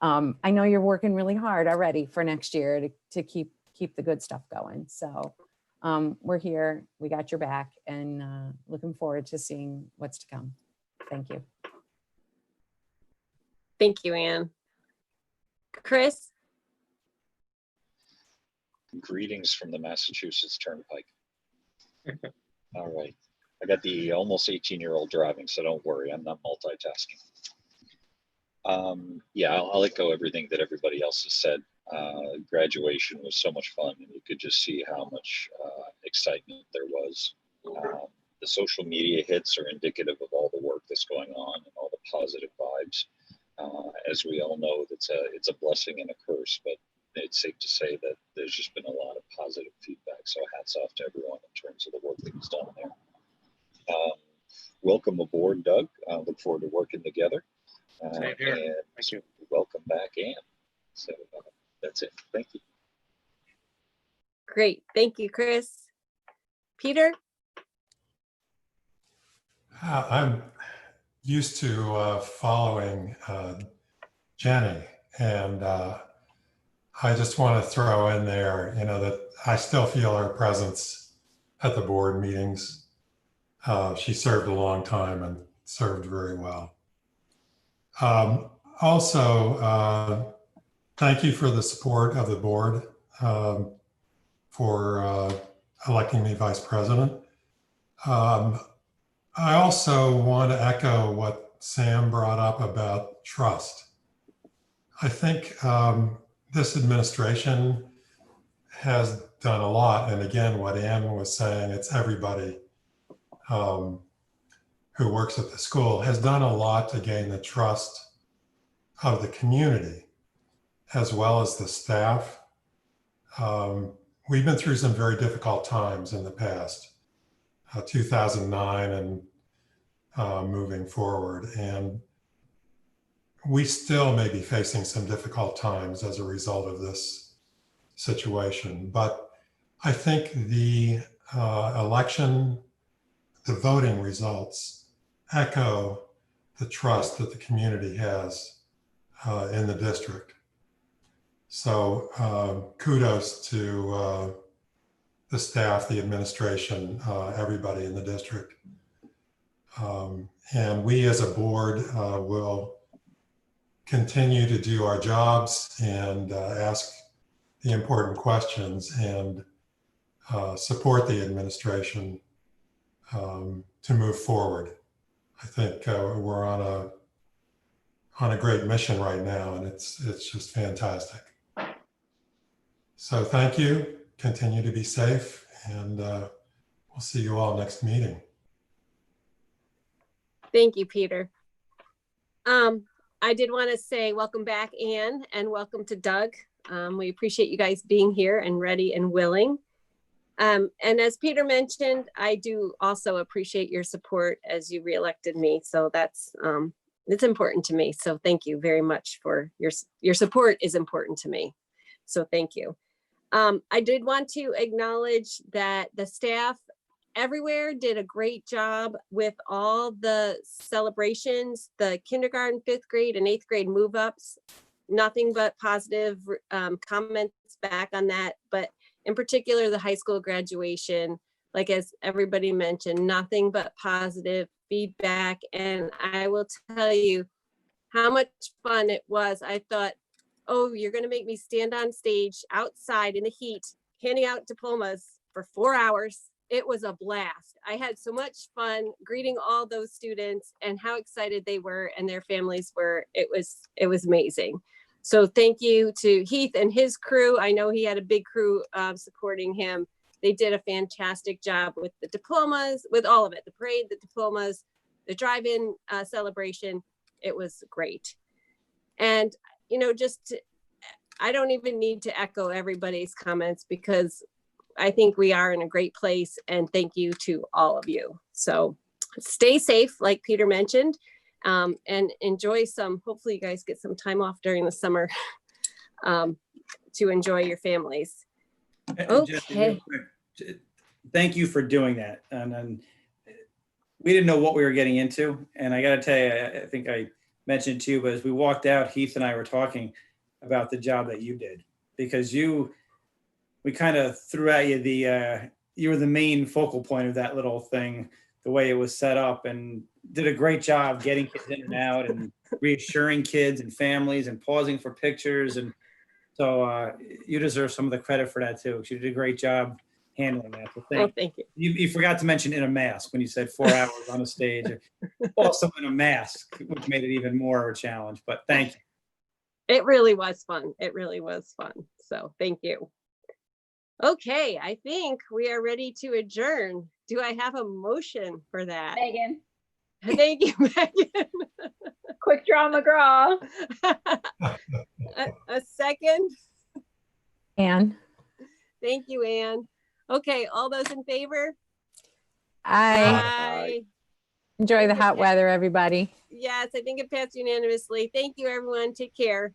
I know you're working really hard already for next year to keep the good stuff going. So we're here, we got your back, and looking forward to seeing what's to come. Thank you. Thank you, Anne. Chris? Greetings from the Massachusetts Turnpike. All right. I got the almost 18-year-old driving, so don't worry, I'm not multitasking. Yeah, I'll echo everything that everybody else has said. Graduation was so much fun, and you could just see how much excitement there was. The social media hits are indicative of all the work that's going on and all the positive vibes. As we all know, it's a blessing and a curse, but it's safe to say that there's just been a lot of positive feedback. So hats off to everyone in terms of the work that was done there. Welcome aboard, Doug. Look forward to working together. Same here. And Thank you. welcome back, Anne. So that's it. Thank you. Great. Thank you, Chris. Peter? I'm used to following Jenny, and I just want to throw in there, you know, that I still feel her presence at the board meetings. She served a long time and served very well. Also, thank you for the support of the board for electing me vice president. I also want to echo what Sam brought up about trust. I think this administration has done a lot. And again, what Anne was saying, it's everybody who works at the school has done a lot to gain the trust of the community as well as the staff. We've been through some very difficult times in the past, 2009 and moving forward. And we still may be facing some difficult times as a result of this situation. But I think the election, the voting results echo the trust that the community has in the district. So kudos to the staff, the administration, everybody in the district. And we as a board will continue to do our jobs and ask the important questions and support the administration to move forward. I think we're on on a great mission right now, and it's just fantastic. So thank you. Continue to be safe, and we'll see you all next meeting. Thank you, Peter. I did want to say welcome back, Anne, and welcome to Doug. We appreciate you guys being here and ready and willing. And as Peter mentioned, I do also appreciate your support as you reelected me. So that's it's important to me. So thank you very much for your support is important to me. So thank you. I did want to acknowledge that the staff everywhere did a great job with all the celebrations, the kindergarten, 5th grade and 8th grade move ups. Nothing but positive comments back on that. But in particular, the high school graduation, like as everybody mentioned, nothing but positive feedback. And I will tell you how much fun it was. I thought, oh, you're going to make me stand on stage outside in the heat, handing out diplomas for 4 hours. It was a blast. I had so much fun greeting all those students and how excited they were and their families were. It was amazing. So thank you to Heath and his crew. I know he had a big crew supporting him. They did a fantastic job with the diplomas, with all of it, the parade, the diplomas, the drive-in celebration. It was great. And, you know, I don't even need to echo everybody's comments because I think we are in a great place, and thank you to all of you. So stay safe, like Peter mentioned, and enjoy hopefully you guys get some time off during the summer to enjoy your families. Jesse, real quick, thank you for doing that. And we didn't know what we were getting into. And I got to tell you, I think I mentioned to you, but as we walked out, Heath and I were talking about the job that you did, because we kind of threw at you you were the main focal point of that little thing, the way it was set up, and did a great job getting kids in and out and reassuring kids and families and pausing for pictures. And so you deserve some of the credit for that too. You did a great job handling that. So thank you. You forgot to mention in a mask when you said 4 hours on a stage, also in a mask, which made it even more of a challenge, but thank you. It really was fun. It really was fun. So thank you. Okay, I think we are ready to adjourn. Do I have a motion for that? Megan, Thank you, Megan. quick draw McGraw. a second. Anne? Thank you, Anne. Okay, all those in favor? I enjoy the hot weather, everybody. Yes, I think it passed unanimously. Thank you, everyone. Take care.